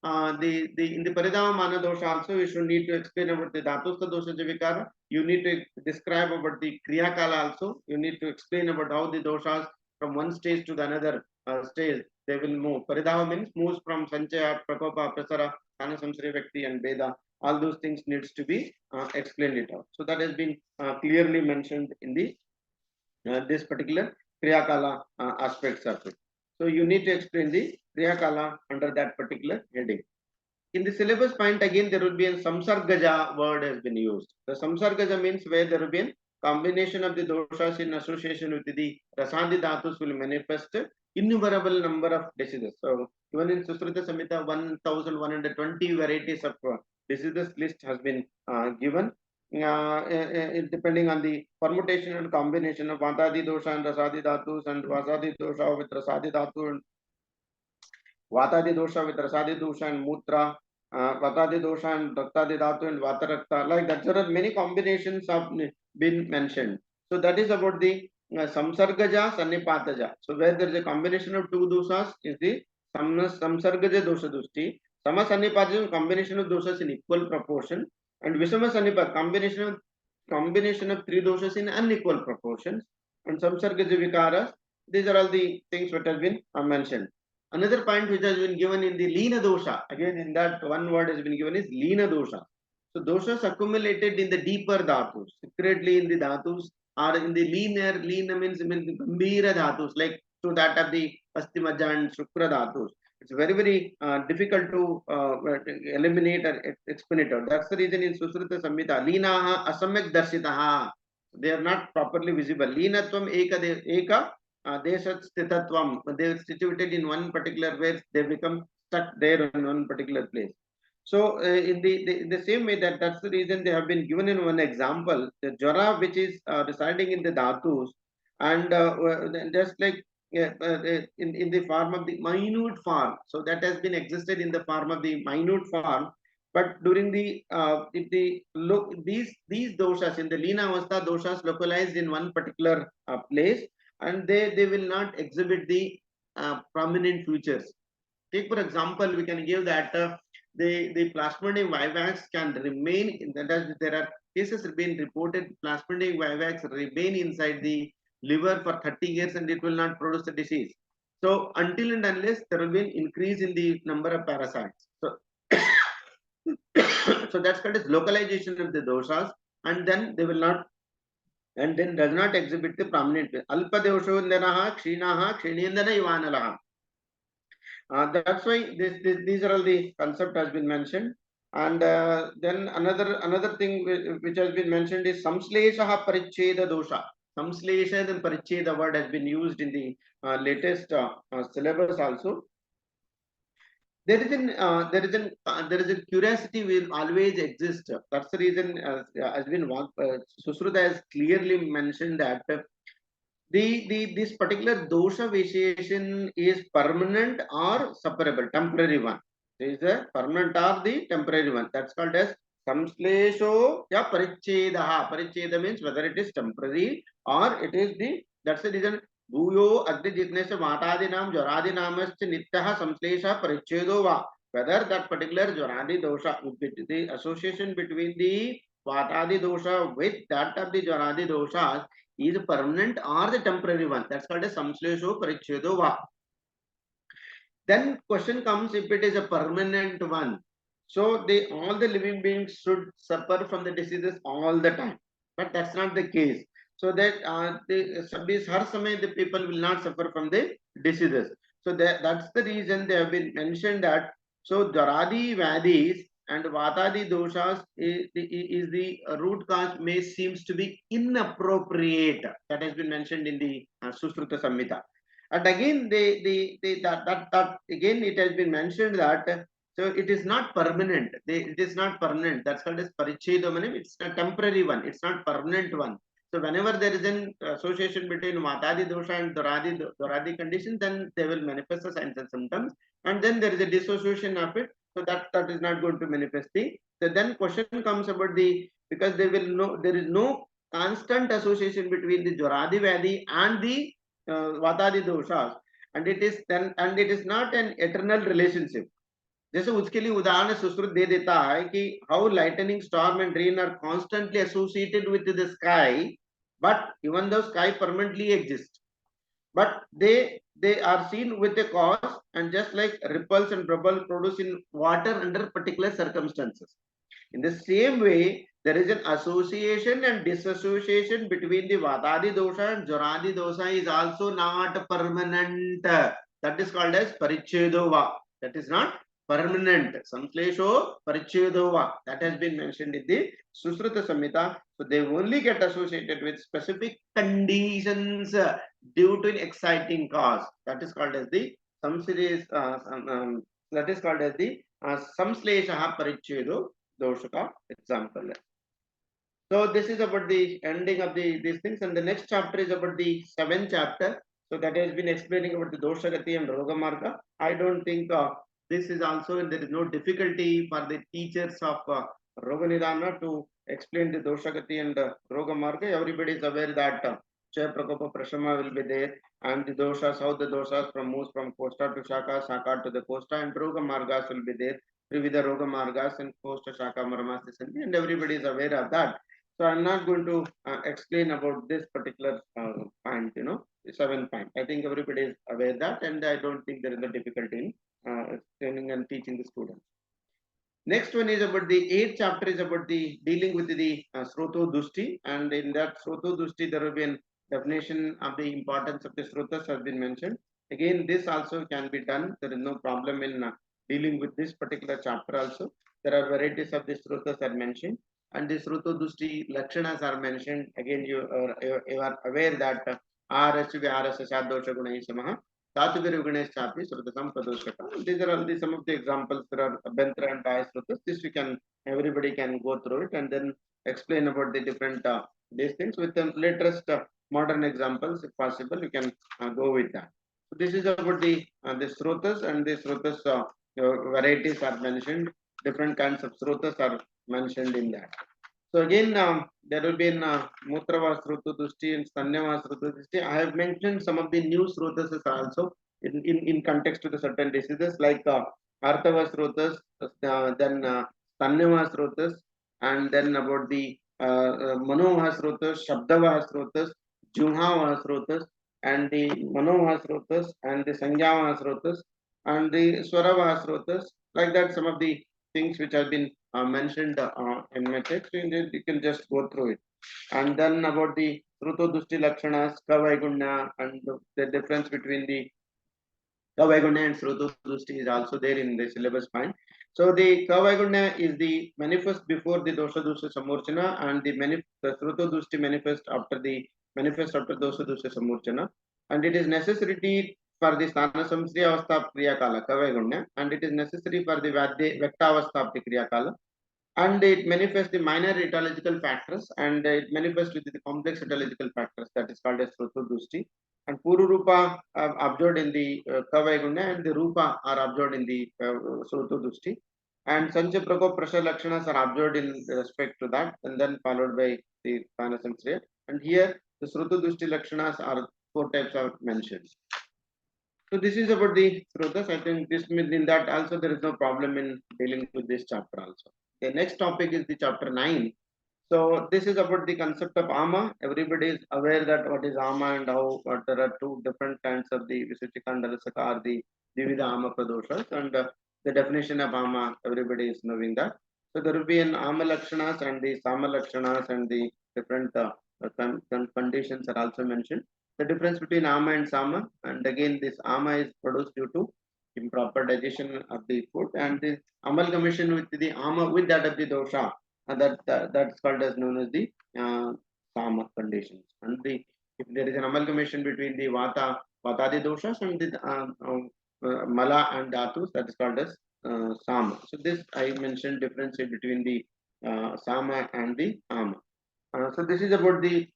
in the Paridhavamana dosha also you should need to explain about the Dhatusta dosha Javikara. You need to describe about the Kriyakala also. You need to explain about how the doshas from one stage to the another stage they will move. Paridhava means moves from Sanchaya, Prakopa, Prasara, Kana Samsari Vyakti and Veda. All those things needs to be explained it out. So that has been clearly mentioned in the this particular Kriyakala aspects of it. So you need to explain the Kriyakala under that particular heading. In the syllabus point again there will be a Samsargaja word has been used. The Samsargaja means where there will be a combination of the doshas in association with the Rasadi Dhatus will manifest innumerable number of diseases. So even in Susruta Samhita 1120 varieties of diseases list has been given. Depending on the permutation and combination of Vatadi dosha and Rasadi Dhatus, and Vasadi dosha with Rasadi Dhatu, and Vatadi dosha with Rasadi dosha and Mutra, Vatadi dosha and Raktadi Dhatu and Vatarakta. Like that, there are many combinations have been mentioned. So that is about the Samsargaja, Sannipataja. So where there is a combination of two doshas is the Samsargaja dosha dusti. Sama Sannipataja combination of doshas in equal proportion. And Visama Sanipat combination of three doshas in unequal proportions, and Samsargaja Vikaras. These are all the things which have been mentioned. Another point which has been given in the Leena dosha, again in that one word has been given is Leena dosha. So doshas accumulated in the deeper dhatus, secretly in the dhatus, or in the leena means the Gambhira dhatus, like to that of the Astimaja and Shukra dhatus. It's very, very difficult to eliminate or explain it out. That's the reason in Susruta Samhita, Leenaha asamyak darshitaha. They are not properly visible. Leenatvam eka deshat sthitatvam. They are situated in one particular way. They become stuck there in one particular place. So in the same way that's the reason they have been given in one example. The jara which is residing in the dhatus, and just like in the form of the minute form. So that has been existed in the form of the minute form. But during the if the look these doshas in the Leena Avastha, doshas localized in one particular place, and they will not exhibit the prominent features. Take for example, we can give that the plasmodium vivax can remain. There are cases have been reported plasmodium vivax remain inside the liver for 30 years and it will not produce the disease. So until and unless there will be an increase in the number of parasites. So, so that's called as localization of the doshas, and then they will not, and then does not exhibit the prominent. Alpa doshodanaha, kshinaha, kshinindana ivanalaha. That's why these are all the concept has been mentioned. And then another thing which has been mentioned is samsleshaha paricheda dosha. Samslesha and paricheda word has been used in the latest syllabus also. There is a curiosity will always exist. That's the reason has been Susruta has clearly mentioned that this particular dosha vitiation is permanent or separable, temporary one. There is a permanent or the temporary one. That's called as Samslesho ya parichedaha. Paricheda means whether it is temporary or it is the, that's the reason. Bhuyo agni jitne se matadi naam jwaradi namascha nityaha samslesha parichedo va. Whether that particular jwaradi dosha, the association between the vatadi dosha with that of the jwaradi dosha is permanent or the temporary one. That's called as samslesho parichedo va. Then question comes, if it is a permanent one, so all the living beings should suffer from the diseases all the time, but that's not the case. So that the people will not suffer from the diseases. So that's the reason they have been mentioned that. So Dharadi Vadis and Vatadi doshas is the root cause may seems to be inappropriate. That has been mentioned in the Susruta Samhita. And again, that again it has been mentioned that so it is not permanent. It is not permanent. That's called as parichedamani. It's a temporary one. It's not permanent one. So whenever there is an association between Vatadi dosha and Dharadi condition, then they will manifest the signs and symptoms, and then there is a dissociation of it. So that is not going to manifest the. So then question comes about the, because they will know there is no constant association between the Dharadi Vadi and the Vatadi doshas, and it is not an eternal relationship. जैसे उसके लिए उदाहरण सुश्रुत दे देता है कि how lightning storm and rain are constantly associated with the sky, but even the sky permanently exist, but they are seen with a cause, and just like ripples and bubble produce in water under particular circumstances, in the same way there is an association and disassociation between the Vatadi dosha and Jwaradi dosha is also not permanent. That is called as Parichedova. That is not permanent. Samslesho Parichedova. That has been mentioned in the Susruta Samhita. So they only get associated with specific conditions due to an exciting cause. That is called as the that is called as the Samslesha Parichedo Doshaka example. So this is about the ending of these things, and the next chapter is about the 7th chapter. So that has been explaining about the Doshagati and Roga Marga. I don't think this is also, there is no difficulty for the teachers of Roagnidan to explain the Doshagati and Roga Marga. Everybody is aware that Chaya Prakopa Prashama will be there, and the doshas, how the doshas moves from Kosta to Shaka, Shaka to the Kosta, and Roga Margas will be there. Trivida Roga Margas and Kosta Shaka Maramas, and everybody is aware of that. So I'm not going to explain about this particular point, the 7th point. I think everybody is aware that, and I don't think there is a difficulty in explaining and teaching the students. Next one is about the 8th chapter is about the dealing with the Sroto Dushti, and in that Sroto Dushti there will be a definition of the importance of the Srotas has been mentioned. Again, this also can be done. There is no problem in dealing with this particular chapter also. There are varieties of the Srotas are mentioned, and the Sroto Dushti Lakshanas are mentioned. Again, you are aware that RSV RSS Dosha Gunai Samaha. These are all some of the examples. There are Bentra and Diasrutas. This everybody can go through it and then explain about the different these things with the latest modern examples. If possible, you can go with that. So this is about the Srotas, and the Srotas varieties are mentioned. Different kinds of Srotas are mentioned in that. So again, there will be in Mutrava Sruta Dushti and Stanyava Sruta Dushti. I have mentioned some of the new Srutas also in context to the certain diseases like Arthava Srutas, then Stanyava Srutas, and then about the Manova Srutas, Shabdava Srutas, Jumhava Srutas, and the Manova Srutas, and the Sangyava Srutas, and the Swarava Srutas. Like that, some of the things which have been mentioned in my text, and you can just go through it. And then about the Sruto Dushti Lakshanas, Kavaigunya, and the difference between the Kavaigunya and Sruto Dushti is also there in the syllabus point. So the Kavaigunya is the manifest before the Dosha Dusha Samurchana, and the Sruto Dushti manifest after Dosha Dusha Samurchana, and it is necessity for the Sthana Samsri Avastha Kriya Kala Kavaigunya, and it is necessary for the Vekta Avastha Kriya Kala, and it manifests the minor etological factors, and it manifests with the complex etological factors, that is called as Sruto Dushti. And Puru Rupa are absorbed in the Kavaigunya, and the Rupa are absorbed in the Sruto Dushti. and Sancha Prakop pressure lakshanas are observed in respect to that, and then followed by the Stana Samsriya. And here the Sruta Dushti lakshanas are 4 types are mentioned. So this is about the Srutas. I think this in that also there is no problem in dealing with this chapter also. The next topic is the chapter 9. So this is about the concept of ama. Everybody is aware that what is ama and how there are 2 different kinds of the Visuchikandalasa or the Dividha ama pradoshas, and the definition of ama, everybody is knowing that. So there will be an ama lakshanas and the sama lakshanas, and the different conditions are also mentioned. The difference between ama and sama, and again this ama is produced due to improper digestion of the food, and the amalgamation with the ama with that of the dosha, and that's called as known as the sama conditions. And the if there is an amalgamation between the vatadi doshas and the mala and dhatus, that is called as sama. So this I mentioned difference between the sama and the ama. So this is about the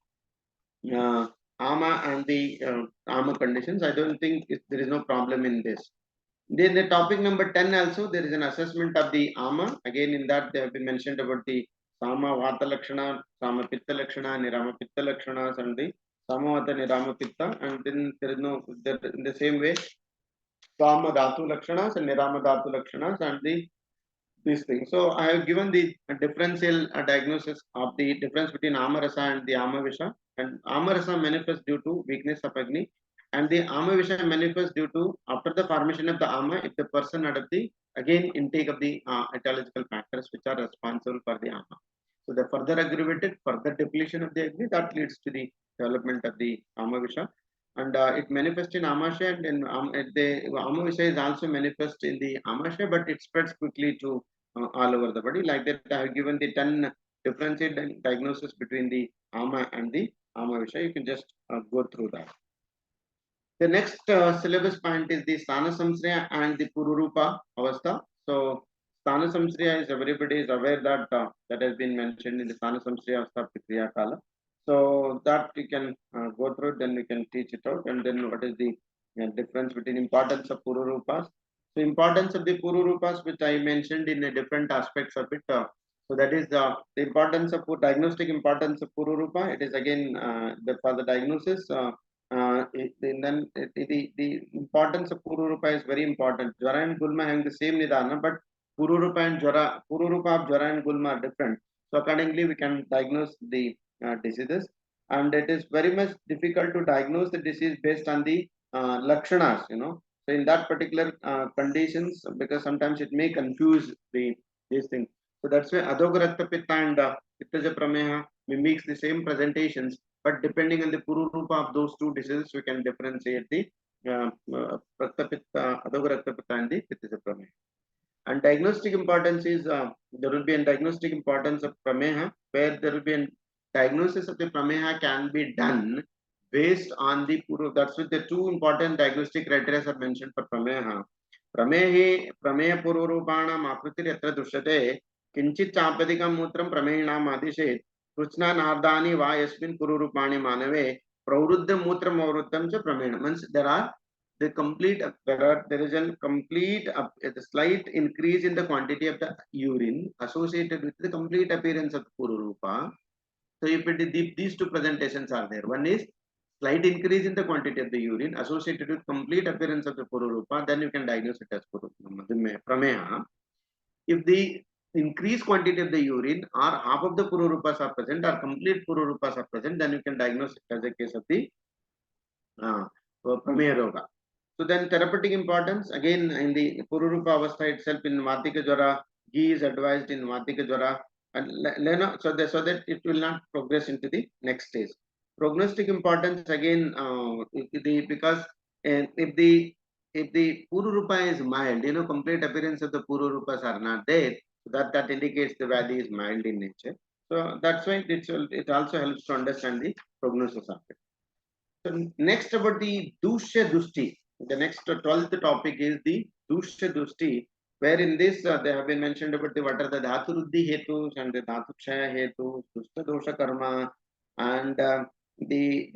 ama and the ama conditions. I don't think there is no problem in this. Then the topic number 10 also, there is an assessment of the ama. Again, in that they have been mentioned about the sama vata lakshana, sama pitta lakshana, nirama pitta lakshanas, and the sama vata nirama pitta. And then there is no, in the same way, sama dhatu lakshanas and nirama dhatu lakshanas, and the this thing. So I have given the differential diagnosis of the difference between amarasa and the amavisha. And amarasa manifests due to weakness of agni, and the amavisha manifests due to after the formation of the ama, if the person had the again intake of the etiological factors which are responsible for the ama. So the further aggravated, further depletion of the agni, that leads to the development of the amavisha. And it manifests in amasha, and in the amavisha is also manifest in the amasha, but it spreads quickly to all over the body. Like that, I have given the 10 differentiated diagnosis between the ama and the amavisha. You can just go through that. The next syllabus point is the Sthana Samsriya and the Pururupa Avastha. So Sthana Samsriya is everybody is aware that that has been mentioned in the Sthana Samsriya Avastha Kriya Kala. So that you can go through, then we can teach it out, and then what is the difference between importance of Pururupas. So importance of the Pururupas, which I mentioned in a different aspects of it. So that is the importance of diagnostic importance of Pururupa. It is again for the diagnosis. Then the importance of Pururupa is very important. Jwara and Gulma having the same Nidana, but Pururupa and Jwara, Pururupa of Jwara and Gulma are different. So accordingly, we can diagnose the diseases. And it is very much difficult to diagnose the disease based on the lakshanas, So in that particular conditions, because sometimes it may confuse these things. So that's why Adhogarakta Pitta and Pittaja Prameha mimics the same presentations, but depending on the Pururupa of those 2 diseases, we can differentiate the Rakta Pitta, Adhogarakta Pitta and the Pittaja Prameha. And diagnostic importance is, there will be a diagnostic importance of Prameha, where there will be a diagnosis of the Prameha can be done based on the Puru. That's what the 2 important diagnostic criteria are mentioned for Prameha. Prameha Pururupana Makrutir Yatra Dushyate Kinchit Chapadikam Mutram Pramehinam Adishet Krishna Nardani Va Yasmin Pururupani Manave Pravruddha Mutram Avruddham Cha Pramehina. Means there is a complete a slight increase in the quantity of the urine associated with the complete appearance of the Pururupa. So if these 2 presentations are there, one is slight increase in the quantity of the urine associated with complete appearance of the Pururupa, then you can diagnose it as Prameha. If the increased quantity of the urine or half of the Pururupas are present or complete Pururupas are present, then you can diagnose it as a case of the Prameha Roga. So then therapeutic importance, again in the Pururupa Avastha itself, in Vatika Jwara, ghee is advised in Vatika Jwara, and so that it will not progress into the next stage. Prognostic importance, again, because if the Pururupa is mild, complete appearance of the Pururupas are not there, so that indicates the Vyadhi is mild in nature. So that's why it also helps to understand the prognosis of it. So next about the Dushya Dushti. The next 12th topic is the Dushya Dushti, where in this they have been mentioned about what are the Dhatu Ruddhi Hetus and the Dhatu Kshaya Hetus, Dushya Dosha Karma, and the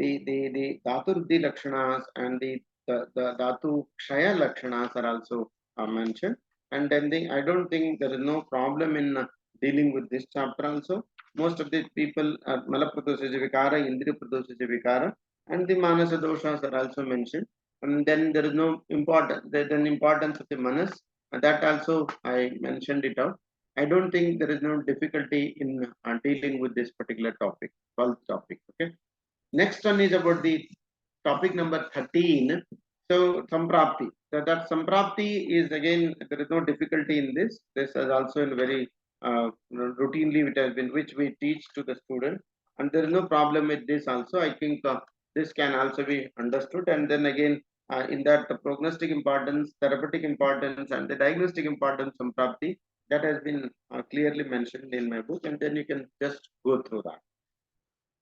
Dhatu Ruddhi Lakshanas and the Dhatu Kshaya Lakshanas are also mentioned. And then I don't think there is no problem in dealing with this chapter also. Most of the people are Malapradosaja Vikara, Indriya Pradosaja Vikara, and the Manasa doshas are also mentioned. And then there is no importance of the Manas, that also I mentioned it out. I don't think there is no difficulty in dealing with this particular topic, 12th topic. Okay. Next one is about the topic number 13. So Samprapti. So that Samprapti is again, there is no difficulty in this. This is also in very routinely it has been, which we teach to the student, and there is no problem with this also. I think this can also be understood. And then again, in that prognostic importance, therapeutic importance, and the diagnostic importance Samprapti, that has been clearly mentioned in my book, and then you can just go through that.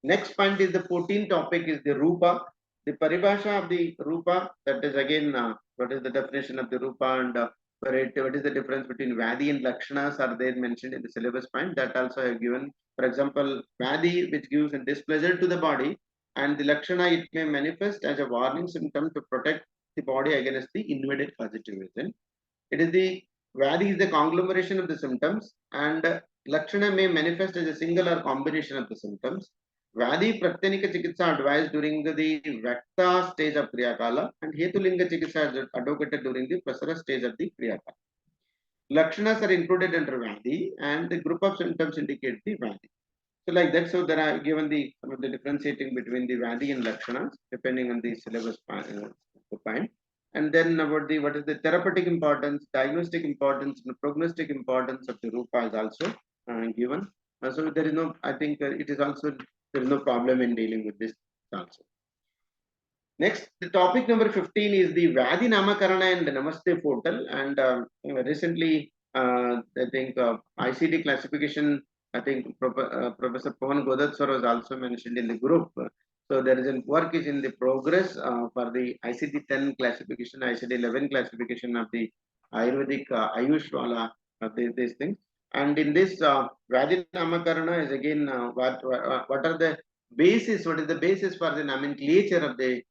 Next point is the 14th topic is the Rupa. The paribhasha of the Rupa, that is again, what is the definition of the Rupa, and what is the difference between Vyadhi and Lakshanas are there mentioned in the syllabus point, that also I have given. For example, Vyadhi, which gives a displeasure to the body, and the Lakshana, it may manifest as a warning symptom to protect the body against the invaded positivism. It is the Vyadhi is the conglomeration of the symptoms, and Lakshana may manifest as a single or combination of the symptoms. Vyadhi Pratyanika Chikitsa advised during the Vakta stage of Kriyakala, and Hetulinga Chikitsa is advocated during the Prasara stage of the Kriyakala. Lakshanas are included under Vyadhi, and the group of symptoms indicate the Vyadhi. So like that, so there are given some of the differentiating between the Vyadhi and Lakshanas, depending on the syllabus point. And then about what is the therapeutic importance, diagnostic importance, and prognostic importance of the Rupa is also given. So there is no, I think it is also, there is no problem in dealing with this also. Next, the topic number 15 is the Vyadhi Namakarana and Namaste portal. And recently, I think ICD classification, I think Professor Pawan Godatswar was also mentioned in the group. So there is a work is in the progress for the ICD-10 classification, ICD-11 classification of the Ayurvedic Ayush Wala, these things. And in this Vyadhi Namakarana is again what are the basis? What is the basis for the nomenclature of the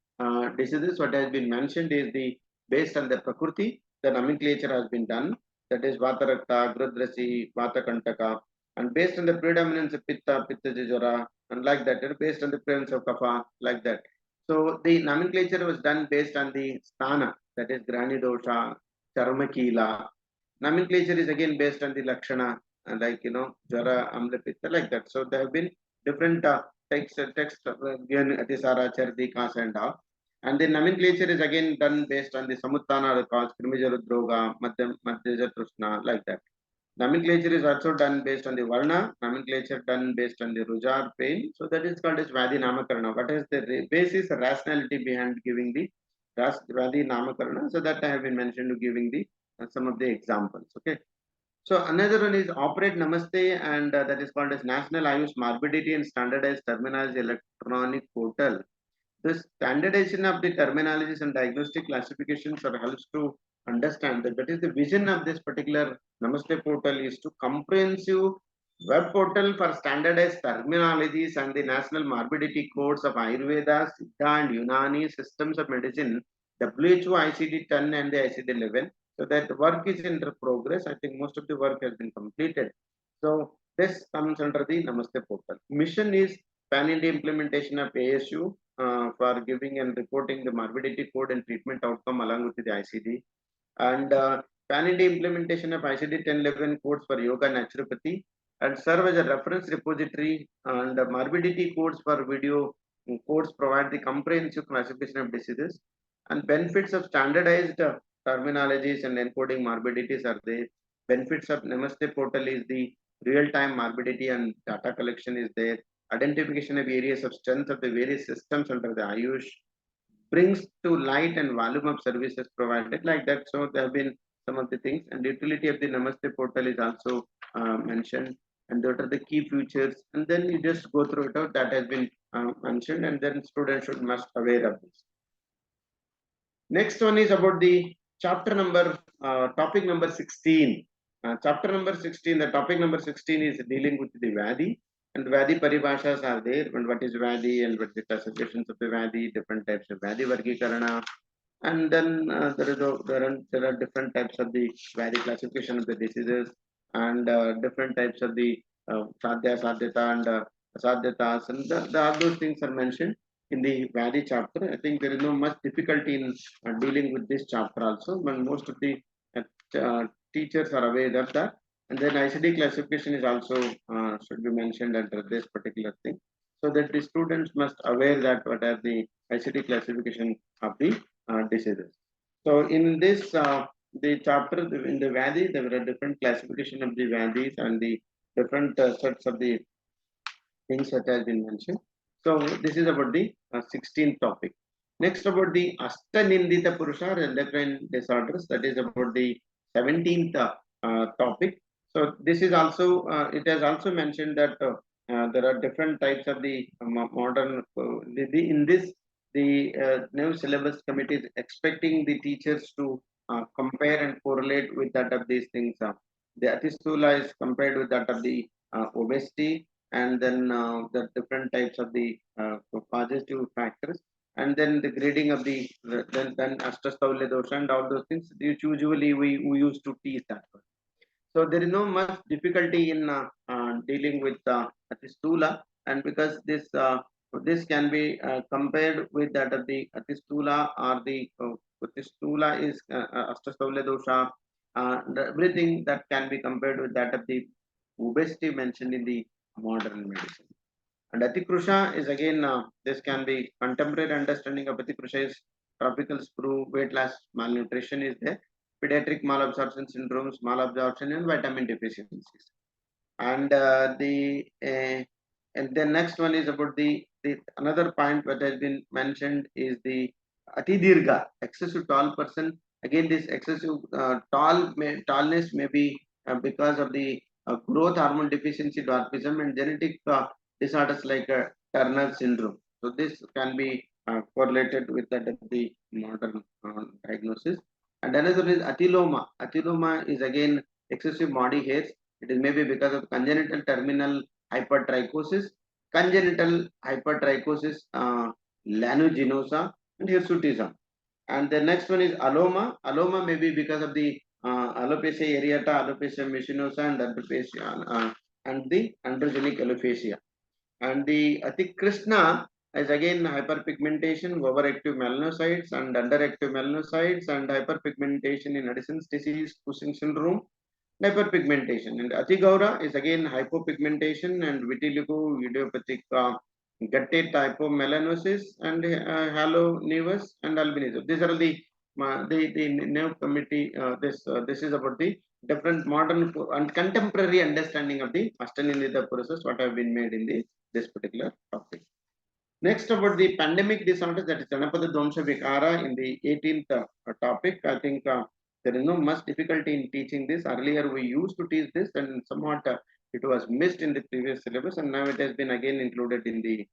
diseases? What has been mentioned is the based on the Prakriti, the nomenclature has been done. That is Vata Rakta, Grudrasi, Vata Kantaka, and based on the predominance of Pitta, Pitta Jara, and like that, based on the prevalence of Kapha, like that. So the nomenclature was done based on the Sthana, that is Grani Dosha, Charmakila. Nomenclature is again based on the Lakshana, like Jara, Amla, Pitta, like that. So there have been different text given Atisara, Chardi, Kasa, and all. And the nomenclature is again done based on the Samuttana, the cause, Krimija Rudroga, Madhyaja Trusna, like that. Nomenclature is also done based on the Varna, nomenclature done based on the Rujar pain. So that is called as Vyadhi Namakarana. What is the basis, rationality behind giving the Vyadhi Namakarana? So that I have been mentioned to giving the some of the examples. Okay. So another one is Operate Namaste, and that is called as National Ayush Morbidity and Standardized Terminology Electronic Portal. The standardization of the terminologies and diagnostic classifications helps to understand that is the vision of this particular Namaste portal is to comprehensive web portal for standardized terminologies and the national morbidity codes of Ayurveda, Siddha and Unani systems of medicine, WHO, ICD-10 and the ICD-11. So that work is in progress. I think most of the work has been completed. So this comes under the Namaste portal. Mission is pan-India implementation of ASU for giving and reporting the morbidity code and treatment outcome along with the ICD, and pan-India implementation of ICD-10-11 codes for yoga naturopathy, and serve as a reference repository, and morbidity codes for video codes provide the comprehensive classification of diseases, and benefits of standardized terminologies and encoding morbidities are there. Benefits of Namaste portal is the real-time morbidity and data collection is there. Identification of areas of strength of the various systems under the Ayush, brings to light and volume of services provided, like that. So there have been some of the things, and utility of the Namaste portal is also mentioned, and what are the key features, and then you just go through it out. That has been mentioned, and then students should must aware of this. Next one is about the chapter number, topic number 16. Chapter number 16, the topic number 16 is dealing with the Vyadhi, and Vyadhi paribhashas are there, and what is Vyadhi and what is the classifications of the Vyadhi, different types of Vyadhi Vargikarana, And then there are different types of the Vedic classification of the diseases, and different types of the sadhya, sadhyata, and asadhyatas, and all those things are mentioned in the Vedic chapter. I think there is no much difficulty in dealing with this chapter also, but most of the teachers are aware of that. And then ICD classification is also should be mentioned under this particular thing, so that the students must aware that what are the ICD classification of the diseases. So in this the chapter in the Vadi, there were a different classification of the Vadis and the different sets of the things that has been mentioned. So this is about the 16th topic. Next, about the Astanindita Purusha or endocrine disorders, that is about the 17th topic. So this is also it has also mentioned that there are different types of the modern in this the new syllabus committee is expecting the teachers to compare and correlate with that of these things. The Atistula is compared with that of the obesity, and then the different types of the positive factors, and then the grading of the then Ashtastaulya dosha and all those things, which usually we used to teach that one. So there is no much difficulty in dealing with Atistula, and because this can be compared with that of the Atistula, or the Atistula is Ashtastaulya dosha, everything that can be compared with that of the obesity mentioned in the modern medicine. And Atikrusha is again, this can be contemporary understanding of Atikrusha is tropical sprue, weight loss, malnutrition is there, pediatric malabsorption syndromes, malabsorption, and vitamin deficiencies. And and the next one is about the another point that has been mentioned is the Atidirga, excessive tall person. Again, this excessive tallness may be because of the growth hormone deficiency, dwarfism, and genetic disorders like Turner syndrome. So this can be correlated with that of the modern diagnosis. And another is Atiloma. Atiloma is again excessive body hairs. It is maybe because of congenital terminal hypertrichosis, congenital hypertrichosis, lanuginosa, and hirsutism. And the next one is aloma. Aloma may be because of the alopecia areata, alopecia machinosa, and and the androgenic alophasia. And the Atikrishna is again hyperpigmentation, overactive melanocytes and underactive melanocytes, and hyperpigmentation in Addison's disease, Cushing syndrome, hyperpigmentation. And Atigaura is again hypopigmentation and vitiligo, idiopathic guttate hypomelanosis, and halo nevus and albinism. These are the new committee. This is about the different modern and contemporary understanding of the Astanindita process, what have been made in this particular topic. Next, about the pandemic disorders, that is Janapada Dvamsha Vikara in the 18th topic. I think there is no much difficulty in teaching this. Earlier we used to teach this, and somewhat it was missed in the previous syllabus, and now it has been again included in the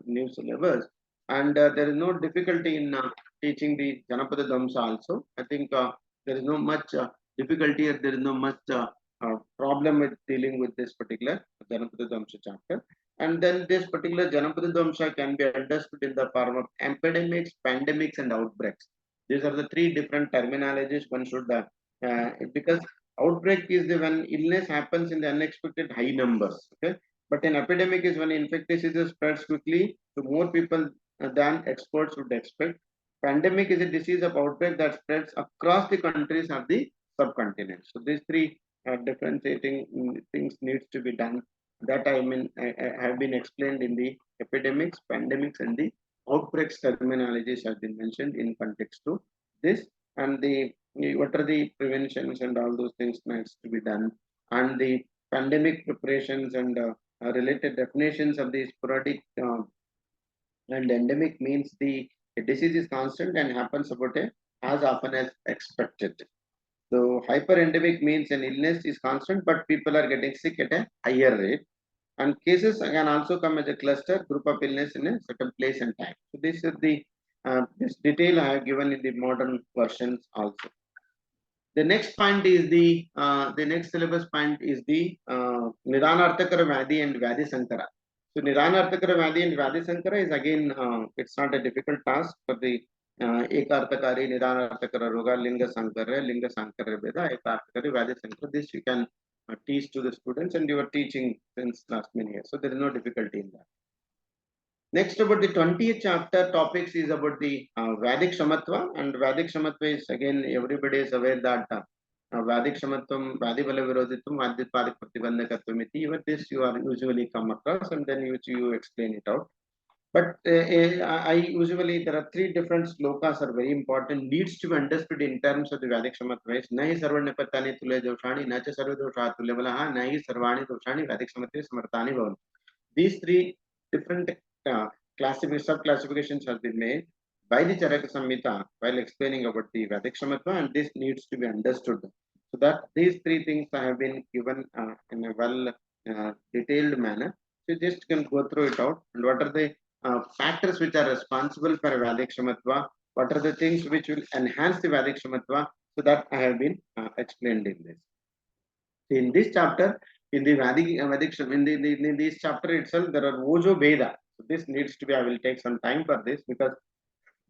new syllabus. And there is no difficulty in teaching the Janapada Dvamsa also. I think there is no much difficulty, or there is no much problem with dealing with this particular Janapada Dvamsa chapter. And then this particular Janapada Dvamsa can be understood in the form of epidemics, pandemics, and outbreaks. These are the three different terminologies one should, because outbreak is when illness happens in the unexpected high numbers. Okay, but an epidemic is when infectious disease spreads quickly to more people than experts would expect. Pandemic is a disease of outbreak that spreads across the countries of the subcontinent. So these three differentiating things needs to be done. That I have been explained in the epidemics, pandemics, and the outbreaks terminologies have been mentioned in context to this, and the what are the preventions and all those things needs to be done, and the pandemic preparations and related definitions of the sporadic and endemic means the disease is constant and happens about as often as expected. So hyperendemic means an illness is constant, but people are getting sick at a higher rate. And cases can also come as a cluster group of illness in a certain place and time. So this is the this detail I have given in the modern versions also. The next point is the next syllabus point is the Nidanarthakara Vyadhi and Vyadhi Sankara. So Nidanarthakara Vyadhi and Vyadhi Sankara is again it's not a difficult task for the एकार्थकारी निदानार्थकर रोगा लिंग संकर भेद एकार्थकारी व्याधि संकर. This you can teach to the students, and you are teaching since last many years, so there is no difficulty in that. Next, about the 20th chapter topics is about the Vedic Shamatva, and Vedic Shamatva is again everybody is aware that Vedic Shamatvam, Vadi Bala Virodhitum, Vaditpadik Pratibandhakatvam, even this you are usually come across, and then you explain it out. But I usually, there are three different slokas are very important, needs to be understood in terms of the Vedic Shamatva. Nahi sarvanapatani tule doshani, nacha sarva dosha tule valaha, nahi sarvani doshani, Vedic Shamatva samartani bhavan. These three different sub-classifications have been made by the Charaka Samhita while explaining about the Vedic Shamatva, and this needs to be understood. So that these three things have been given in a well detailed manner. So just can go through it out, and what are the factors which are responsible for Vedic Shamatva, what are the things which will enhance the Vedic Shamatva, so that I have been explained in this. In this chapter, in the in this chapter itself, there are Vojo Veda. So this needs to be, I will take some time for this, because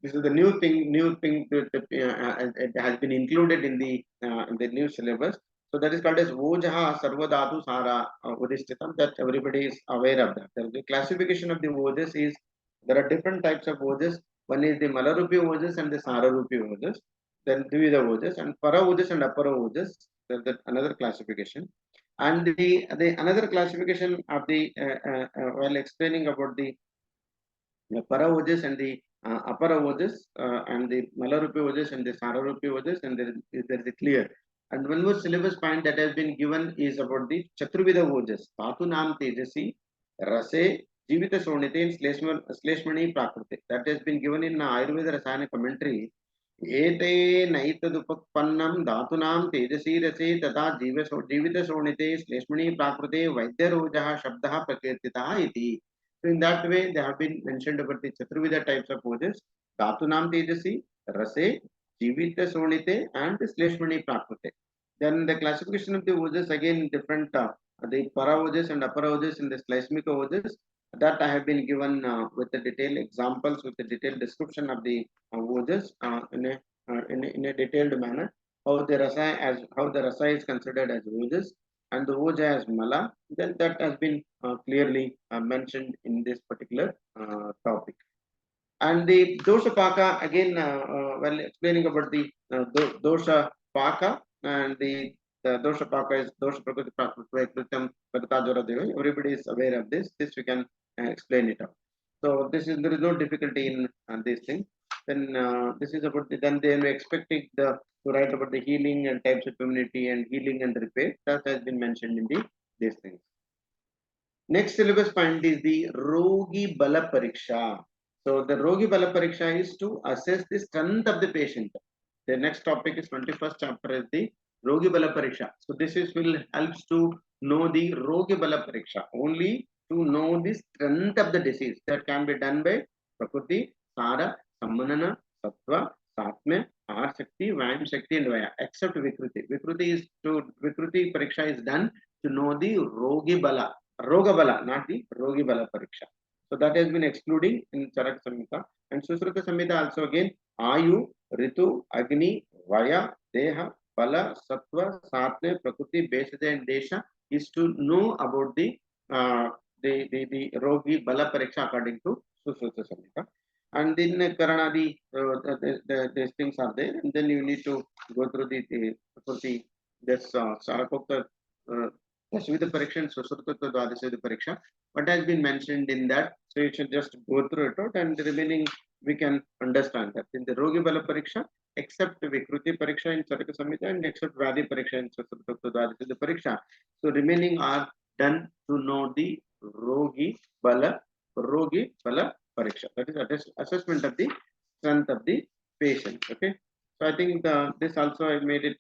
this is the new thing that it has been included in the new syllabus. So that is called as Vojaha Sarvadhatu Sara Udishtitam, that everybody is aware of that. The classification of the Vojas is, there are different types of Vojas. One is the Malarupi Vojas and the Sararupi Vojas. Then Dvida Vojas and Para Vojas and Apara Vojas. That's another classification. And the another classification of the while explaining about the Para Vojas and the Apara Vojas and the Malarupi Vojas and the Sararupi Vojas, and there is a clear. And one more syllabus point that has been given is about the Chaturvida Vojas. Dhatu Nam Tejasi, Rase, Jivita Sonite, and Sleshmani Prakriti. That has been given in Ayurveda Rasayana commentary. Ete Naitadupakpannam Dhatunam Tejasi Rase Tata Jivita Sonite, Sleshmani Prakriti, Vaidya Rojaha Shabdaha Prakirtitaha iti. So in that way, they have been mentioned about the Chaturvida types of Vojas. Dhatunam Tejasi, Rase, Jivita Sonite, and the Sleshmani Prakriti. Then the classification of the Vojas, again different, the Para Vojas and Apara Vojas and the Sleshmika Vojas, that I have been given with the detailed examples, with the detailed description of the Vojas in a detailed manner. How the Rasa is considered as Vojas, and the Voja as Mala, then that has been clearly mentioned in this particular topic. And the Dosha Paka, again, while explaining about the Dosha Paka, and the Dosha Paka is Dosha Prakriti Prakritam Pratajora Deva. Everybody is aware of this. This we can explain it out. So there is no difficulty in this thing. Then this is about then they are expecting to write about the healing and types of immunity and healing and repair. That has been mentioned in these things. Next syllabus point is the Rogi Bala Pariksha. So the Rogi Bala Pariksha is to assess the strength of the patient. The next topic is 21st chapter is the Rogi Bala Pariksha. So this will helps to know the Rogi Bala Pariksha, only to know the strength of the disease. That can be done by Prakriti, Sara, Sammanana, Sattva, Satmya, Ahar Shakti, Vayam Shakti, and Vaya, except Vikruti. Vikruti Pariksha is done to know the Rogi Bala. Roga Bala, not the Rogi Bala Pariksha. So that has been excluding in Charaka Samhita. And Susruta Samhita also again, Ayu, Ritu, Agni, Vaya, Deha, Bala, Sattva, Satya, Prakriti, Besada, and Desha is to know about the Rogi Bala Pariksha according to Susruta Samhita. And then Karanadi, these things are there, and then you need to go through this Sarakokta Dashvida Pariksha and Susruta Dwadasvida Pariksha. What has been mentioned in that, so you should just go through it out, and the remaining we can understand that in the Rogi Bala Pariksha, except Vikruti Pariksha in Charaka Samhita and except Vadi Pariksha in Susruta Dwadasvida Pariksha. So remaining are done to know the Rogi Bala Pariksha. That is assessment of the strength of the patient. Okay. So I think this also I made it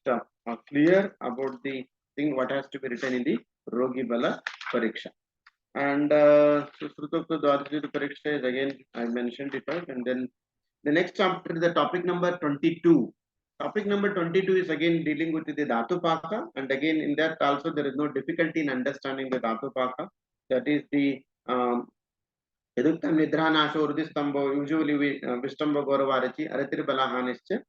clear about the thing what has to be written in the Rogi Bala Pariksha. And Susrutokta Dwadasvida Pariksha is again I mentioned it out. And then the next chapter is the topic number 22. Topic number 22 is again dealing with the Dhatu Paka, and again in that also there is no difficulty in understanding the Dhatu Paka. That is the Yaduktam Nidra Nasho Urdistambo, usually we Vistambo Goravarichi, Aratiri Balahanische,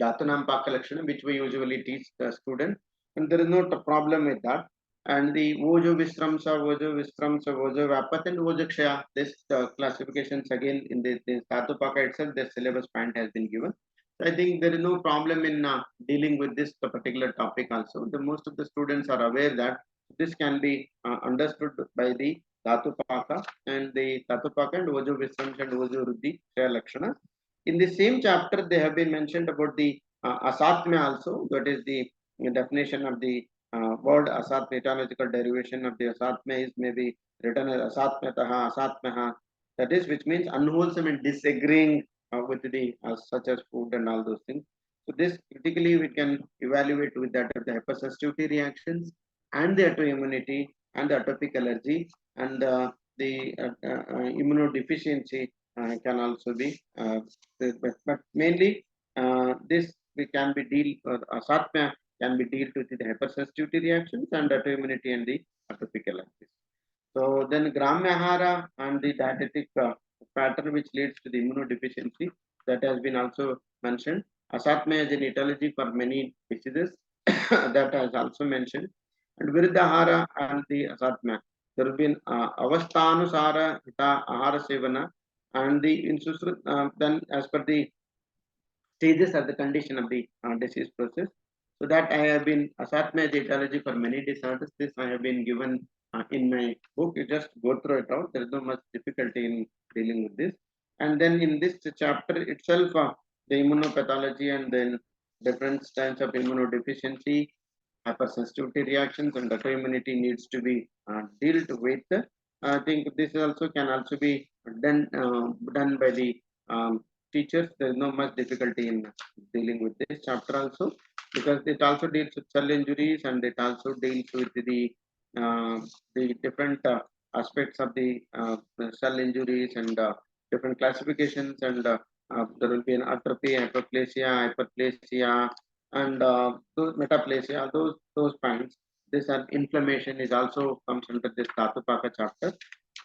Jatanam Pakalakshana, which we usually teach the student, and there is no problem with that. And the Vojo Vistramsa, Vojo Vapat, and Vojakshaya, this classifications again in the Dhatupaka itself, the syllabus point has been given. So I think there is no problem in dealing with this particular topic also. The most of the students are aware that this can be understood by the Dhatupaka and the Dhatupaka and Vojo Vistramsa and Vojo Ruddhi Lakshana. In the same chapter, they have been mentioned about the asatmya also. That is the definition of the word asatmya, etymological derivation of the asatmya is maybe written as asatmyataha, asatmyaha. That is, which means unwholesome and disagreeing with the such as food and all those things. So this critically we can evaluate with that of the hypersensitivity reactions and the autoimmunity and the atopic allergy and the immunodeficiency can also be, but mainly this we can be deal asatmya can be dealt with the hypersensitivity reactions and autoimmunity and the atopic allergies. So then Gramyahara and the dietetic pattern which leads to the immunodeficiency, that has been also mentioned. Asatmya is an etiology for many diseases that has also mentioned. And Viruddhahara and the asatmya. There will be an avasthanusara hita ahara sevana and the in then as per the stages of the condition of the disease process. So that I have been asatmya etiology for many disorders. This I have been given in my book. You just go through it out. There is no much difficulty in dealing with this. And then in this chapter itself, the immunopathology and then different types of immunodeficiency, hypersensitivity reactions, and autoimmunity needs to be dealt with. I think this also can also be done by the teachers. There is no much difficulty in dealing with this chapter also, because it also deals with cell injuries and it also deals with the different aspects of the cell injuries and different classifications, and there will be an atrophy, hyperplasia, and those metaplasia, those points. This inflammation is also comes under this Dhatupaka chapter,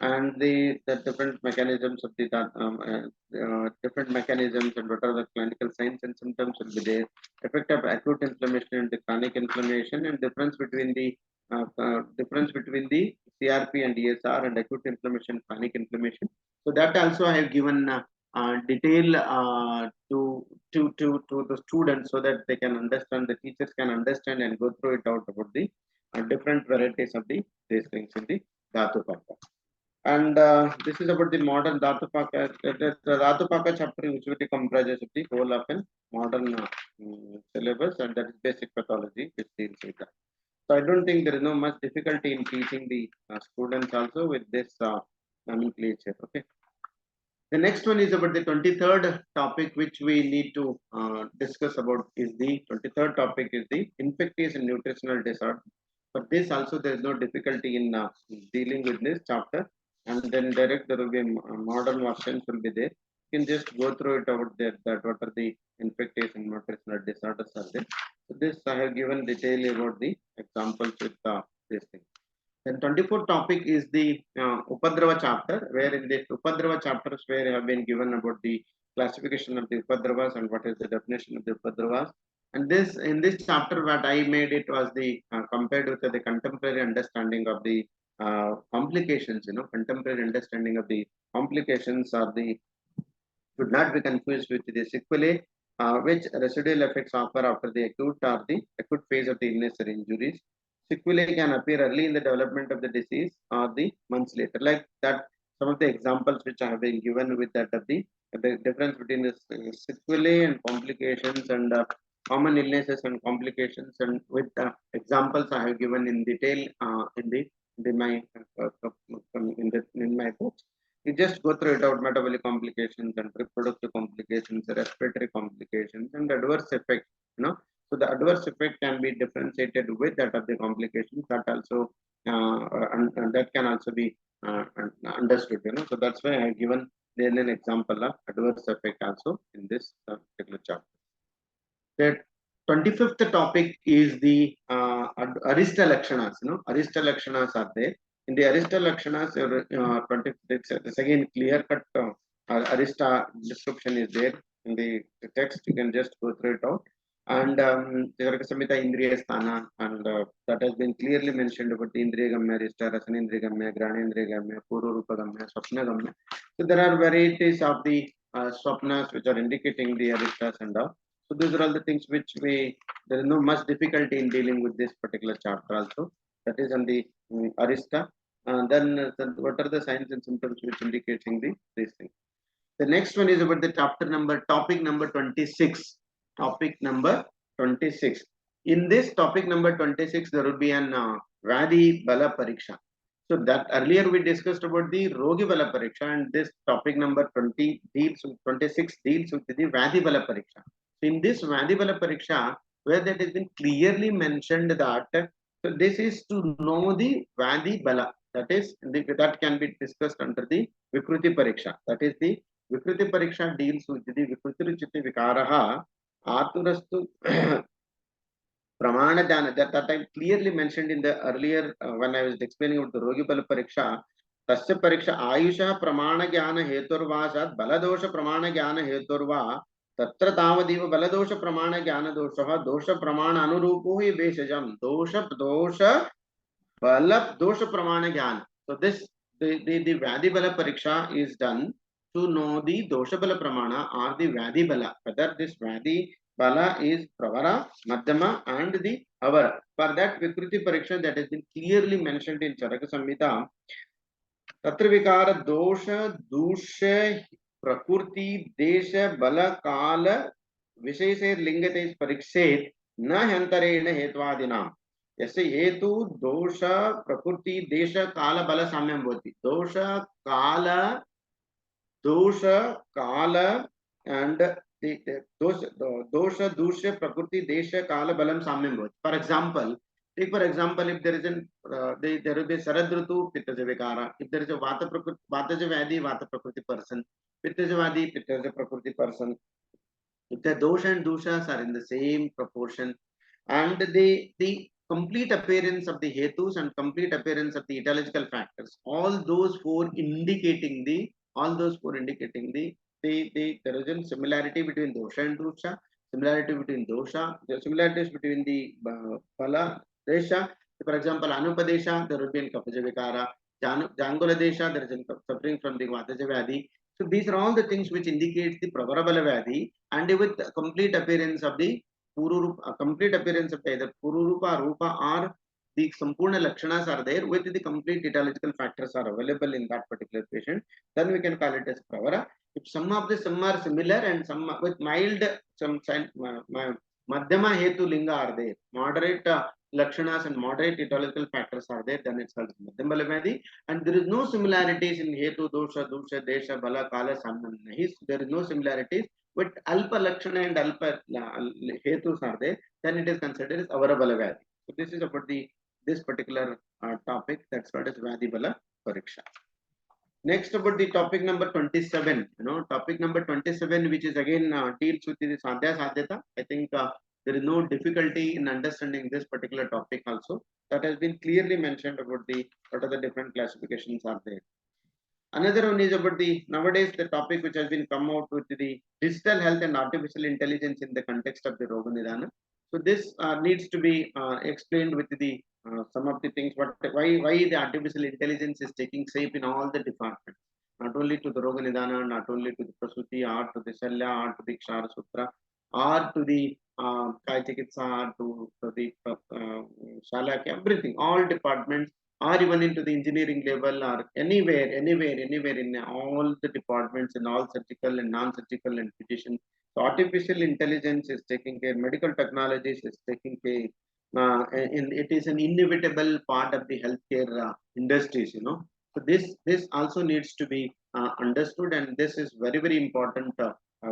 and the different mechanisms of the different mechanisms and what are the clinical signs and symptoms will be there. Effect of acute inflammation and the chronic inflammation, and difference between the CRP and ESR and acute inflammation, chronic inflammation. So that also I have given detail to the students so that they can understand, the teachers can understand and go through it out about the different varieties of these things in the Dhatupaka. And this is about the modern Dhatupaka. The Dhatupaka chapter usually comprises of the whole of a modern syllabus, and that is basic pathology which deals with that. So I don't think there is no much difficulty in teaching the students also with this nomenclature. Okay. The next one is about the 23rd topic, which we need to discuss about. Is the 23rd topic is the infectious and nutritional disorder. For this also there is no difficulty in dealing with this chapter, and then direct there will be modern versions will be there. You can just go through it about that what are the infectious and nutritional disorders are there. So this I have given detail about the examples with this thing. Then 24th topic is the Upadrava chapter, where in the Upadrava chapters where I have been given about the classification of the Upadravas and what is the definition of the Upadravas. And this in this chapter what I made it was the compared with the contemporary understanding of the complications, contemporary understanding of the complications are the should not be confused with the sequelae, which residual effects occur after the acute or the acute phase of the illness or injuries. Sequelae can appear early in the development of the disease or the months later. Like that, some of the examples which I have been given with that of the difference between the sequelae and complications and common illnesses and complications, and with the examples I have given in detail in my books. You just go through it out: metabolic complications and reproductive complications, respiratory complications, and adverse effects. So the adverse effect can be differentiated with that of the complications. That also and that can also be understood. So that's why I have given then an example of adverse effect also in this particular chapter. The 25th topic is the Arista Lakshanas. Arista Lakshanas are there. In the Arista Lakshanas, 26, this again clear-cut Arista description is there in the text. You can just go through it out. And Charaka Samhita Indriya Sthana, and that has been clearly mentioned about the Indriya Gamya, Arista, Rasanindriya Gamya, Granindriya Gamya, Pururupa Gamya, Swapna Gamya. So there are varieties of the swapnas which are indicating the Aristas and all. So these are all the things which there is no much difficulty in dealing with this particular chapter also. That is on the Arista. Then what are the signs and symptoms which indicating these things? The next one is about the topic number 26. Topic number 26. In this topic number 26, there will be an Vadi Bala Pariksha. So that earlier we discussed about the Rogi Bala Pariksha, and this topic number 26 deals with the Vadi Bala Pariksha. So in this Vadi Bala Pariksha, where that has been clearly mentioned that so this is to know the Vadi Bala. That is, that can be discussed under the Vikruti Pariksha. That is the Vikruti Pariksha deals with the Vikruti Ruchiti Vikaraha Aturastu Pramana Jana. That I clearly mentioned in the earlier when I was explaining about the Rogi Bala Pariksha. Tasya Pariksha Ayusha Pramana Jnana Heturvasat Baladosha Pramana Jnana Heturva Tatra Tavadiva Baladosha Pramana Jnana Dosha Dosha Pramana Anurupo hi Veshajam Dosha Bala Dosha Pramana Jnana. So this the Vadi Bala Pariksha is done to know the Dosha Bala Pramana or the Vadi Bala, whether this Vadi Bala is Pravara, Madhyama and the Avara. For that Vikruti Pariksha that has been clearly mentioned in Charaka Samhita, Tatra Vikara Dosha Dusha Prakurti Desha Bala Kala Vishese Lingate Parikshet Na Hantarena Hetvadinam. जैसे हेतु दोष प्रकृति देश काल बल साम्यम भवति दोष काल and दोष दूष्य प्रकृति देश काल बलम साम्यम भवति. For example, take for example, if there is there will be Sarad Ritu Pittaja Vikara, if there is a Vata Vyadi Vata Prakriti person, Pittaja Vadi Pittaja Prakriti person, if the dosha and dushas are in the same proportion, and the complete appearance of the hetus and complete appearance of the etiological factors, all those four indicating the there is a similarity between dosha and dusha, similarity between dosha, the similarities between the phala desha. For example, anupadesha, there will be in kapaja vikara, jangula desha, there is suffering from the vataja vyadi. So these are all the things which indicates the pravarabala vyadi, and with complete appearance of the Pururupa, complete appearance of either Pururupa, Rupa, or the Sampurna Lakshanas are there, with the complete etiological factors are available in that particular patient, then we can call it as Pravara. If some are similar and some with mild, some Madhyama Hetu Linga are there, moderate Lakshanas and moderate etiological factors are there, then it's called Madhyama Vyadi. And there is no similarities in Hetu, Dosha, Desha, Bala, Kala, Samman. There is no similarities. But Alpa Lakshana and Alpa Hetus are there, then it is considered as Avara Bala Vyadi. So this is about this particular topic, that's called as Vyadi Bala Pariksha. Next about the topic number 27, topic number 27, which is again deals with the Sadhya Sadhyata. I think there is no difficulty in understanding this particular topic also. That has been clearly mentioned about what are the different classifications are there. Another one is about nowadays the topic which has been come out with the digital health and artificial intelligence in the context of the Roagnidan. So this needs to be explained with some of the things, why the artificial intelligence is taking shape in all the departments, not only to the Roagnidan, not only to the Prasuti, or to the Shalya, or to the Kshara Sutra, or to the Kaya Chikitsa, or to the Shalak, everything, all departments, or even into the engineering level, or anywhere in all the departments, in all surgical and non-surgical and physician. So artificial intelligence is taking care, medical technologies is taking care, and it is an inevitable part of the healthcare industries, So this also needs to be understood, and this is very important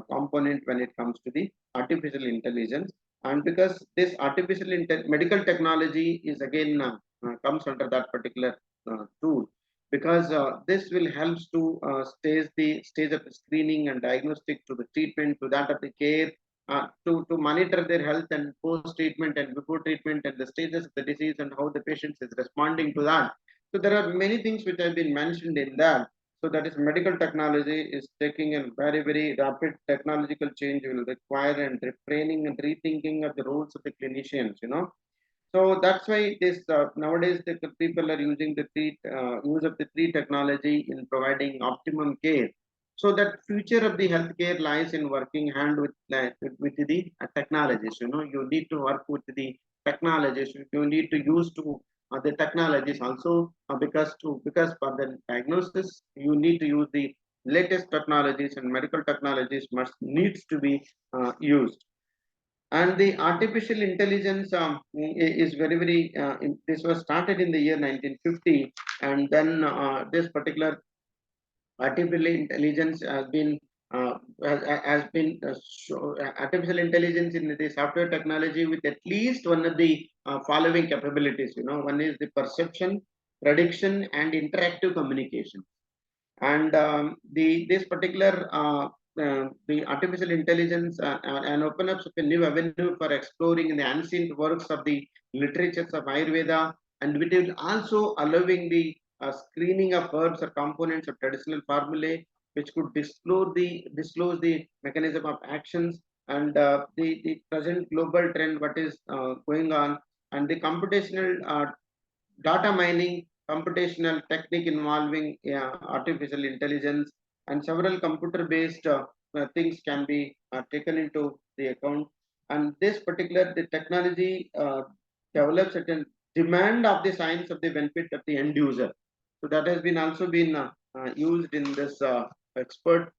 component when it comes to the artificial intelligence. And because this artificial medical technology is again comes under that particular tool, because this will help to stage of the screening and diagnostic to the treatment, to that of the care, to monitor their health and post treatment and before treatment and the stages of the disease and how the patient is responding to that. So there are many things which have been mentioned in that. So that is, medical technology is taking a very, very rapid technological change will require and refraining and rethinking of the roles of the clinicians, you know. So that's why this nowadays the people are using the use of the three technology in providing optimum care. So that future of the healthcare lies in working hand with the technologies. You know, you need to work with the technologies. You need to use to the technologies also because for the diagnosis you need to use the latest technologies, and medical technologies needs to be used. And the artificial intelligence is very, very this was started in the year 1950, and then this particular artificial intelligence uh, artificial intelligence in the software technology with at least one of the following capabilities. You know, one is the perception, prediction, and interactive communication. And this particular the artificial intelligence and open up a new avenue for exploring the ancient works of the literatures of Ayurveda, and it will also allowing the screening of herbs or components of traditional formulae, which could disclose the mechanism of actions, and the present global trend what is going on, and the computational data mining, computational technique involving artificial intelligence, and several computer-based things can be taken into the account. And this particular the technology develops at a demand of the science of the benefit of the end user. So that has been also been used in this expert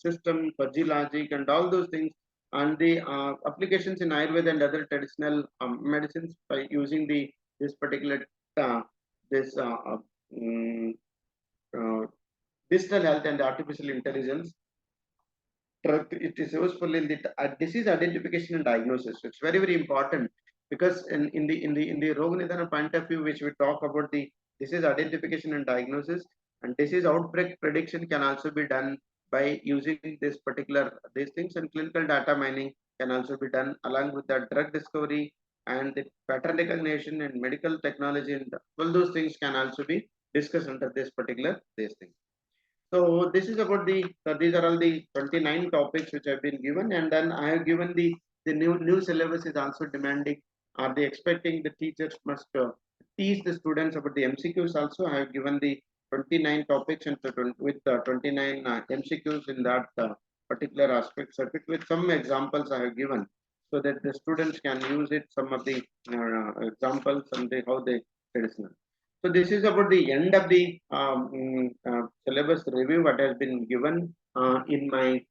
system, fuzzy logic, and all those things, and the applications in Ayurveda and other traditional medicines by using this particular uh, this mm, uh, digital health and artificial intelligence. It is useful in the disease identification and diagnosis. It's very, very important, because in the Roagnidan point of view, which we talk about the disease identification and diagnosis, and disease outbreak prediction can also be done by using this particular these things, and clinical data mining can also be done along with the drug discovery and the pattern recognition and medical technology, and all those things can also be discussed under this particular these things. So this is about these are all the 29 topics which have been given, and then I have given the new syllabus is also demanding. Are they expecting the teachers must teach the students about the MCQs also? I have given the 29 topics and with 29 MCQs in that particular aspect circuit with some examples I have given, so that the students can use it. Some of the examples and how they traditional. So this is about the end of the syllabus review what has been given in my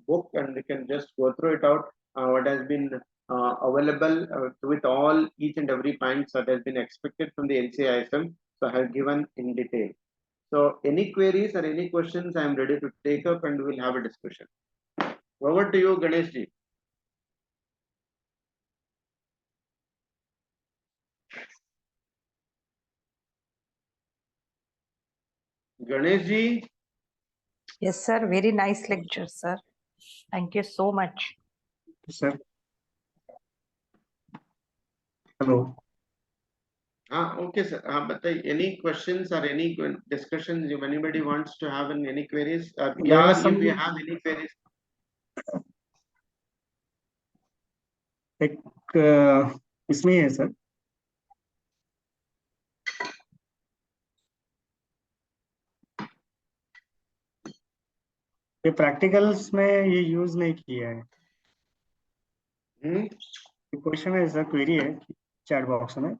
book, and we can just go through it out. What has been available with all each and every points that has been expected from the NCISM. So I have given in detail. So any queries or any questions, I am ready to take up, and we will have a discussion. Over to you, Ganesh ji. Ganesh ji. Yes, sir. Very nice lecture, sir. Thank you so much. Sir. Hello. Okay, sir. But any questions or any discussions if anybody wants to have any queries? Yeah, if you have any queries. इसमें है sir. ये practicals में ये use नहीं किया है. Question है sir, query है चैट बॉक्स में.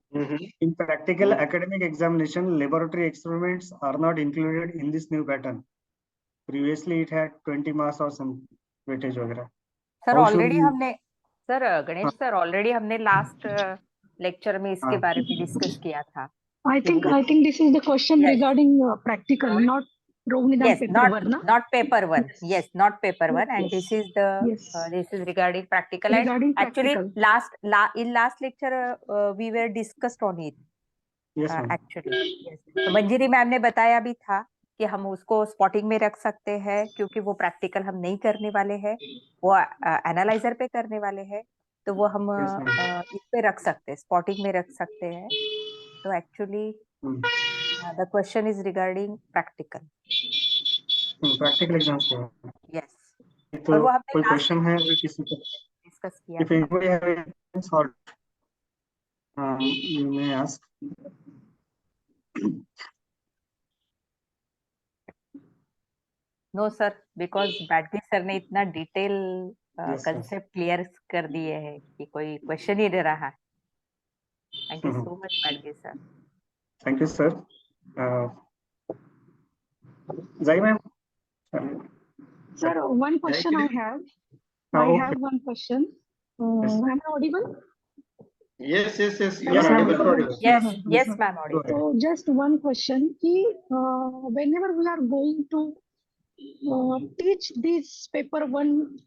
In practical academic examination, laboratory experiments are not included in this new pattern. Previously, it had 20 marks or some weightage वगैरह. सर ऑलरेडी हमने सर गणेश सर ऑलरेडी हमने last lecture में इसके बारे में discuss किया था. I think this is the question regarding practical, not Roagnidan paper one, na? Not paper one. Yes, not paper one, and this is the this is regarding practical. Regarding actually practical. in last lecture we were discussed on it. Yes, actually. Yes. तो मंजिरी ma'am ने बताया भी था कि हम उसको spotting में रख सकते हैं, क्योंकि वो प्रैक्टिकल हम नहीं करने वाले हैं, वो एनालाइजर पे करने वाले हैं, तो वो हम इस पे रख सकते हैं, स्पॉटिंग में रख सकते हैं. तो actually The question is regarding practical. Practical exams के हैं. Yes. तो कोई question है अगर किसी को? Discuss किया. If anybody have any thought, you may ask. No sir, because Bydgi sir ने इतना detail concept clear कर दिए हैं कि कोई question ही नहीं रहा. Thank you so much, Bydgi sir. Thank you, sir. Zai ma'am. Sir, one question I have. I have one question. Am I audible? Yes. You are audible. Yes, ma'am, audible. So just one question. Whenever we are going to teach this paper one,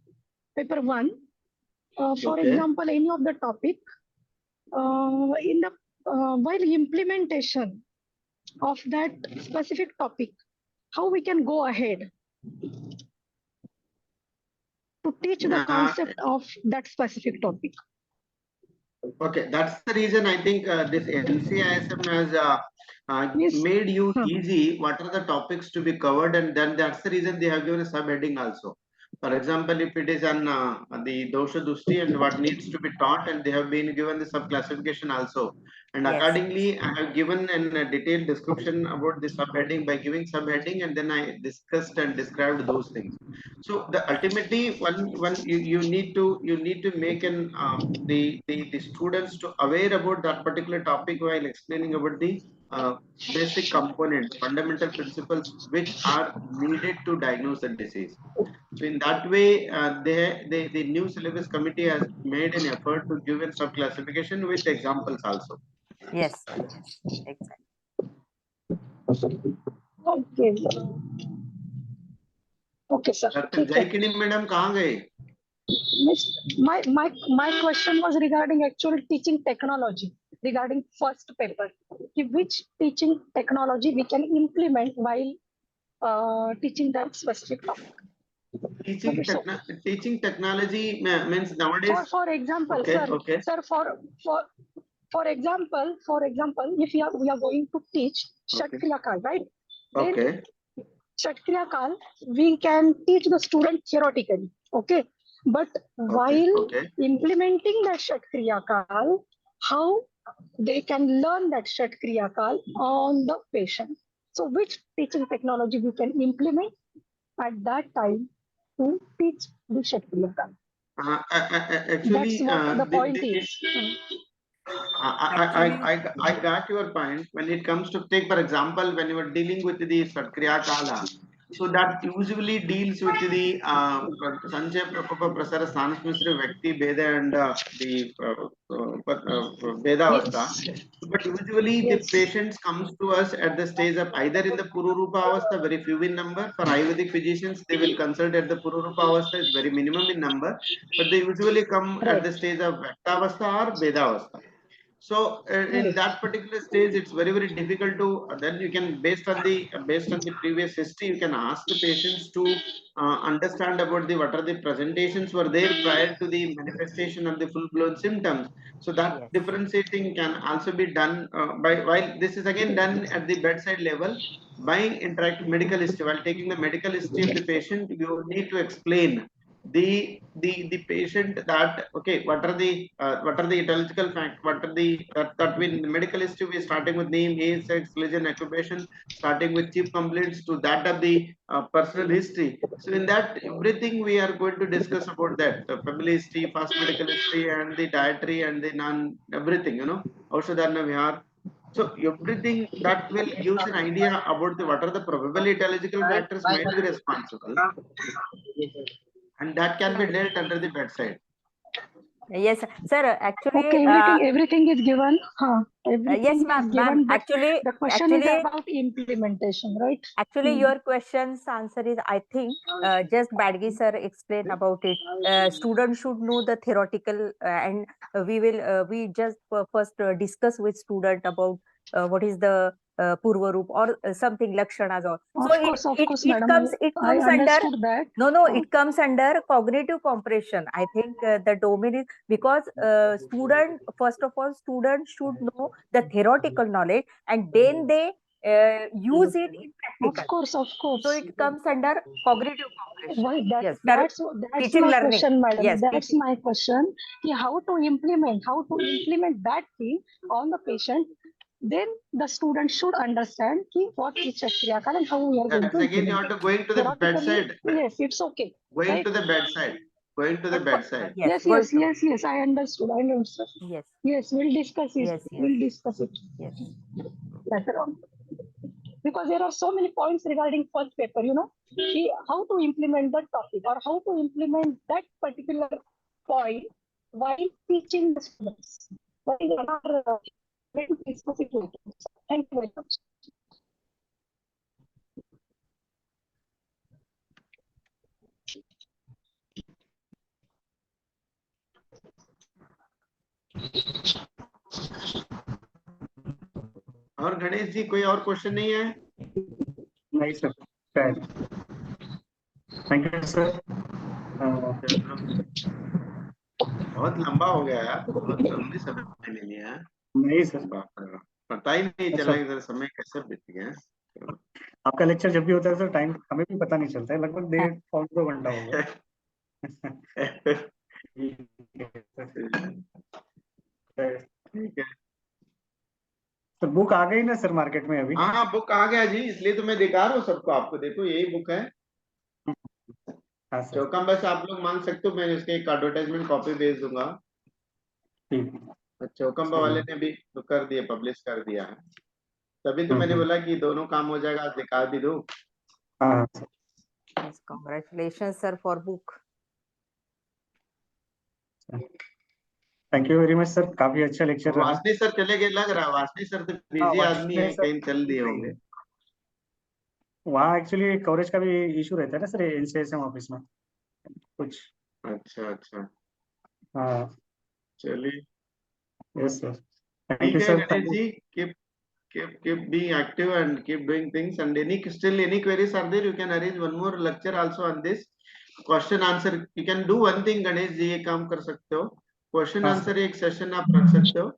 for example, any of the topic, in the while implementation of that specific topic, how we can go ahead to teach the concept of that specific topic. Okay, that's the reason I think this NCISM has made you easy what are the topics to be covered, and then that's the reason they have given a subheading also. For example, if it is on the dosha dushti and what needs to be taught, and they have been given the sub classification also, and accordingly I have given a detailed description about the subheading by giving subheading, and then I discussed and described those things. So the ultimately one you need to make an the students to aware about that particular topic while explaining about the basic components, fundamental principles which are needed to diagnose the disease. So in that way, the new syllabus committee has made an effort to give a sub classification with examples also. Yes, exactly. Okay, sir. Jaikini madam, kahan gaye? My question was regarding actual teaching technology, regarding first paper. Which teaching technology we can implement while teaching that specific topic? Teaching technology means nowadays. For example, sir, for example, if we are going to teach Shatkriya Kal, right? Okay. Shatkriya Kal, we can teach the student theoretically, okay? But while implementing that Shatkriya Kal, how they can learn that Shatkriya Kal on the patient. So which teaching technology we can implement at that time to teach the Shatkriya Kal? Actually, that's what the point is. I got your point. When it comes to take, for example, when you are dealing with the Shatkriya Kala, so that usually deals with the Sanjay Prakopa Prasara Sanasmisra Vyakti Beda and the Beda Avastha. But usually the patients comes to us at the stage of either in the Pururupa Avastha, very few in number. For Ayurvedic physicians, they will consult at the Pururupa Avastha, is very minimum in number. But they usually come at the stage of Vyakta Avastha or Beda Avastha. So in that particular stage, it's very difficult to. Then you can based on the previous history, you can ask the patients to understand about what are the presentations were there prior to the manifestation of the full-blown symptoms. So that differentiating can also be done by while this is again done at the bedside level by interacting medical history. While taking the medical history of the patient, you need to explain the patient that what are the etiological facts, what are the that in medical history we starting with name, age, sex, religion, occupation, starting with chief complaints to that of the personal history. So in that everything we are going to discuss about that the family history, past medical history, and the dietary and the non everything, Aushadharna Vihar. So everything that will gives an idea about what are the probable etiological factors might be responsible, and that can be dealt under the bedside. Yes, sir. Actually, everything is given. Yes, ma'am. Actually, the question is about implementation, right? Actually, your question's answer is, I think, just Bydgi sir explained about it. Students should know the theoretical, and we just first discuss with student about what is the Purva Roop or something Lakshanas or. So it comes under that. No, it comes under cognitive compression. I think the domain is because first of all, students should know the theoretical knowledge, and then they use it in practical. Of course. So it comes under cognitive cooperation. Why? Yes, That's teaching my learning. question, madam. Yes, That's teaching. my question. How to implement that thing on the patient? Then the student should understand what is Kriya Kal and how we are going to Again, you have to going to the bedside. Yes, it's okay. Going to the bedside. Going to the bedside. Yes. I understood. Yes. Yes, we'll discuss it. Yes. We'll discuss it. Yes. Later on. Because there are so many points regarding first paper, how to implement that topic or how to implement that particular point while teaching the students. But in another way to discuss it later. Thank you very much. और गणेश जी कोई और question नहीं है? नहीं sir, thank you sir. बहुत लंबा हो गया यार, बहुत लंबी समय ले लिया है। नहीं सर, पता ही नहीं चला इधर समय कैसे बीत गया। आपका लेक्चर जब भी होता है सर टाइम हमें भी पता नहीं चलता है, लगभग 1.5-2 घंटा हो गया। ठीक है तो बुक आ गई ना सर मार्केट में अभी? हाँ बुक आ गया जी, इसलिए तो मैं दिखा रहा हूँ सबको। आपको देखो यही बुक है। हाँ सर। चौकम बस आप लोग मांग सकते हो, मैं इसके एक एडवर्टाइजमेंट कॉपी भेज दूंगा। चौकम्बा वाले ने भी तो कर दिया, पब्लिश कर दिया है, तभी तो मैंने बोला कि दोनों काम हो जाएगा, दिखा भी दो। हाँ Congratulations sir for book. Thank you very much sir, काफी अच्छा लेक्चर रहा। वासनी सर चले गए लग रहा है, वासनी सर तो बिजी आदमी है, कहीं चल दिए होंगे। वहाँ एक्चुअली कवरेज का भी इशू रहता है ना सर एनसीएसएम ऑफिस में कुछ। अच्छा हाँ चलिए, यस सर, थैंक ठीक यू है sir. Ganesh ji, keep being active and keep doing things, and any queries are there, you can arrange one more lecture also on this question answer. You can do one thing Ganesh ji, ये काम कर सकते हो, question answer एक session आप रख सकते हो।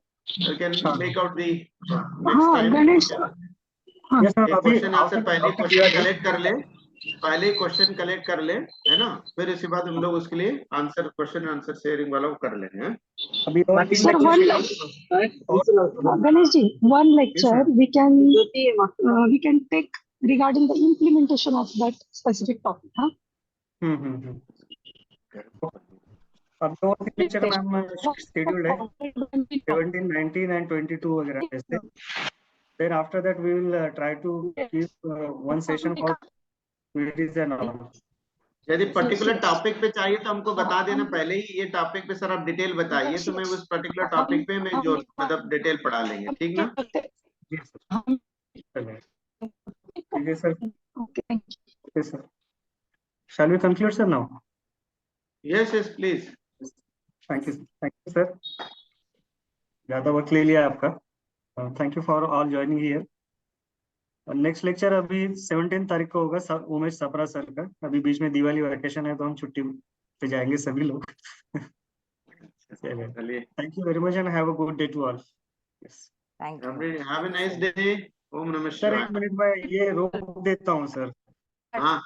You can make out the next time question answer पहले क्वेश्चन कलेक्ट कर ले, है ना, फिर इसके बाद हम लोग उसके लिए आंसर क्वेश्चन आंसर शेयरिंग वाला वो कर लेंगे। अभी Sir, Ganesh ji, one lecture we can take regarding the implementation of that specific topic. अब 2 लेक्चर मैम शेड्यूल्ड है 17, 19 and 22 वगैरह ऐसे। Then after that we will try to keep one session for queries and all. यदि particular topic पे चाहिए तो हमको बता देना पहले ही, ये टॉपिक पे सर आप डिटेल बताइए, तो मैं उस पर्टिकुलर टॉपिक पे मैं जो मतलब डिटेल पढ़ा लेंगे, ठीक ना? ठीक है sir. Okay sir, shall we conclude sir now? Yes please. Thank you sir, ज्यादा वक्त ले लिया आपका। Thank you for all joining here. Next lecture अभी 17 तारीख को होगा उमेश सपरा सर का। अभी बीच में दिवाली वैकेशन है तो हम छुट्टी पे जाएंगे सभी लोग। Thank you very much and have a good day to all. Thank you, have a nice day. ओम नमः शिवाय। सर एक मिनट में ये रोक देता हूँ सर। हाँ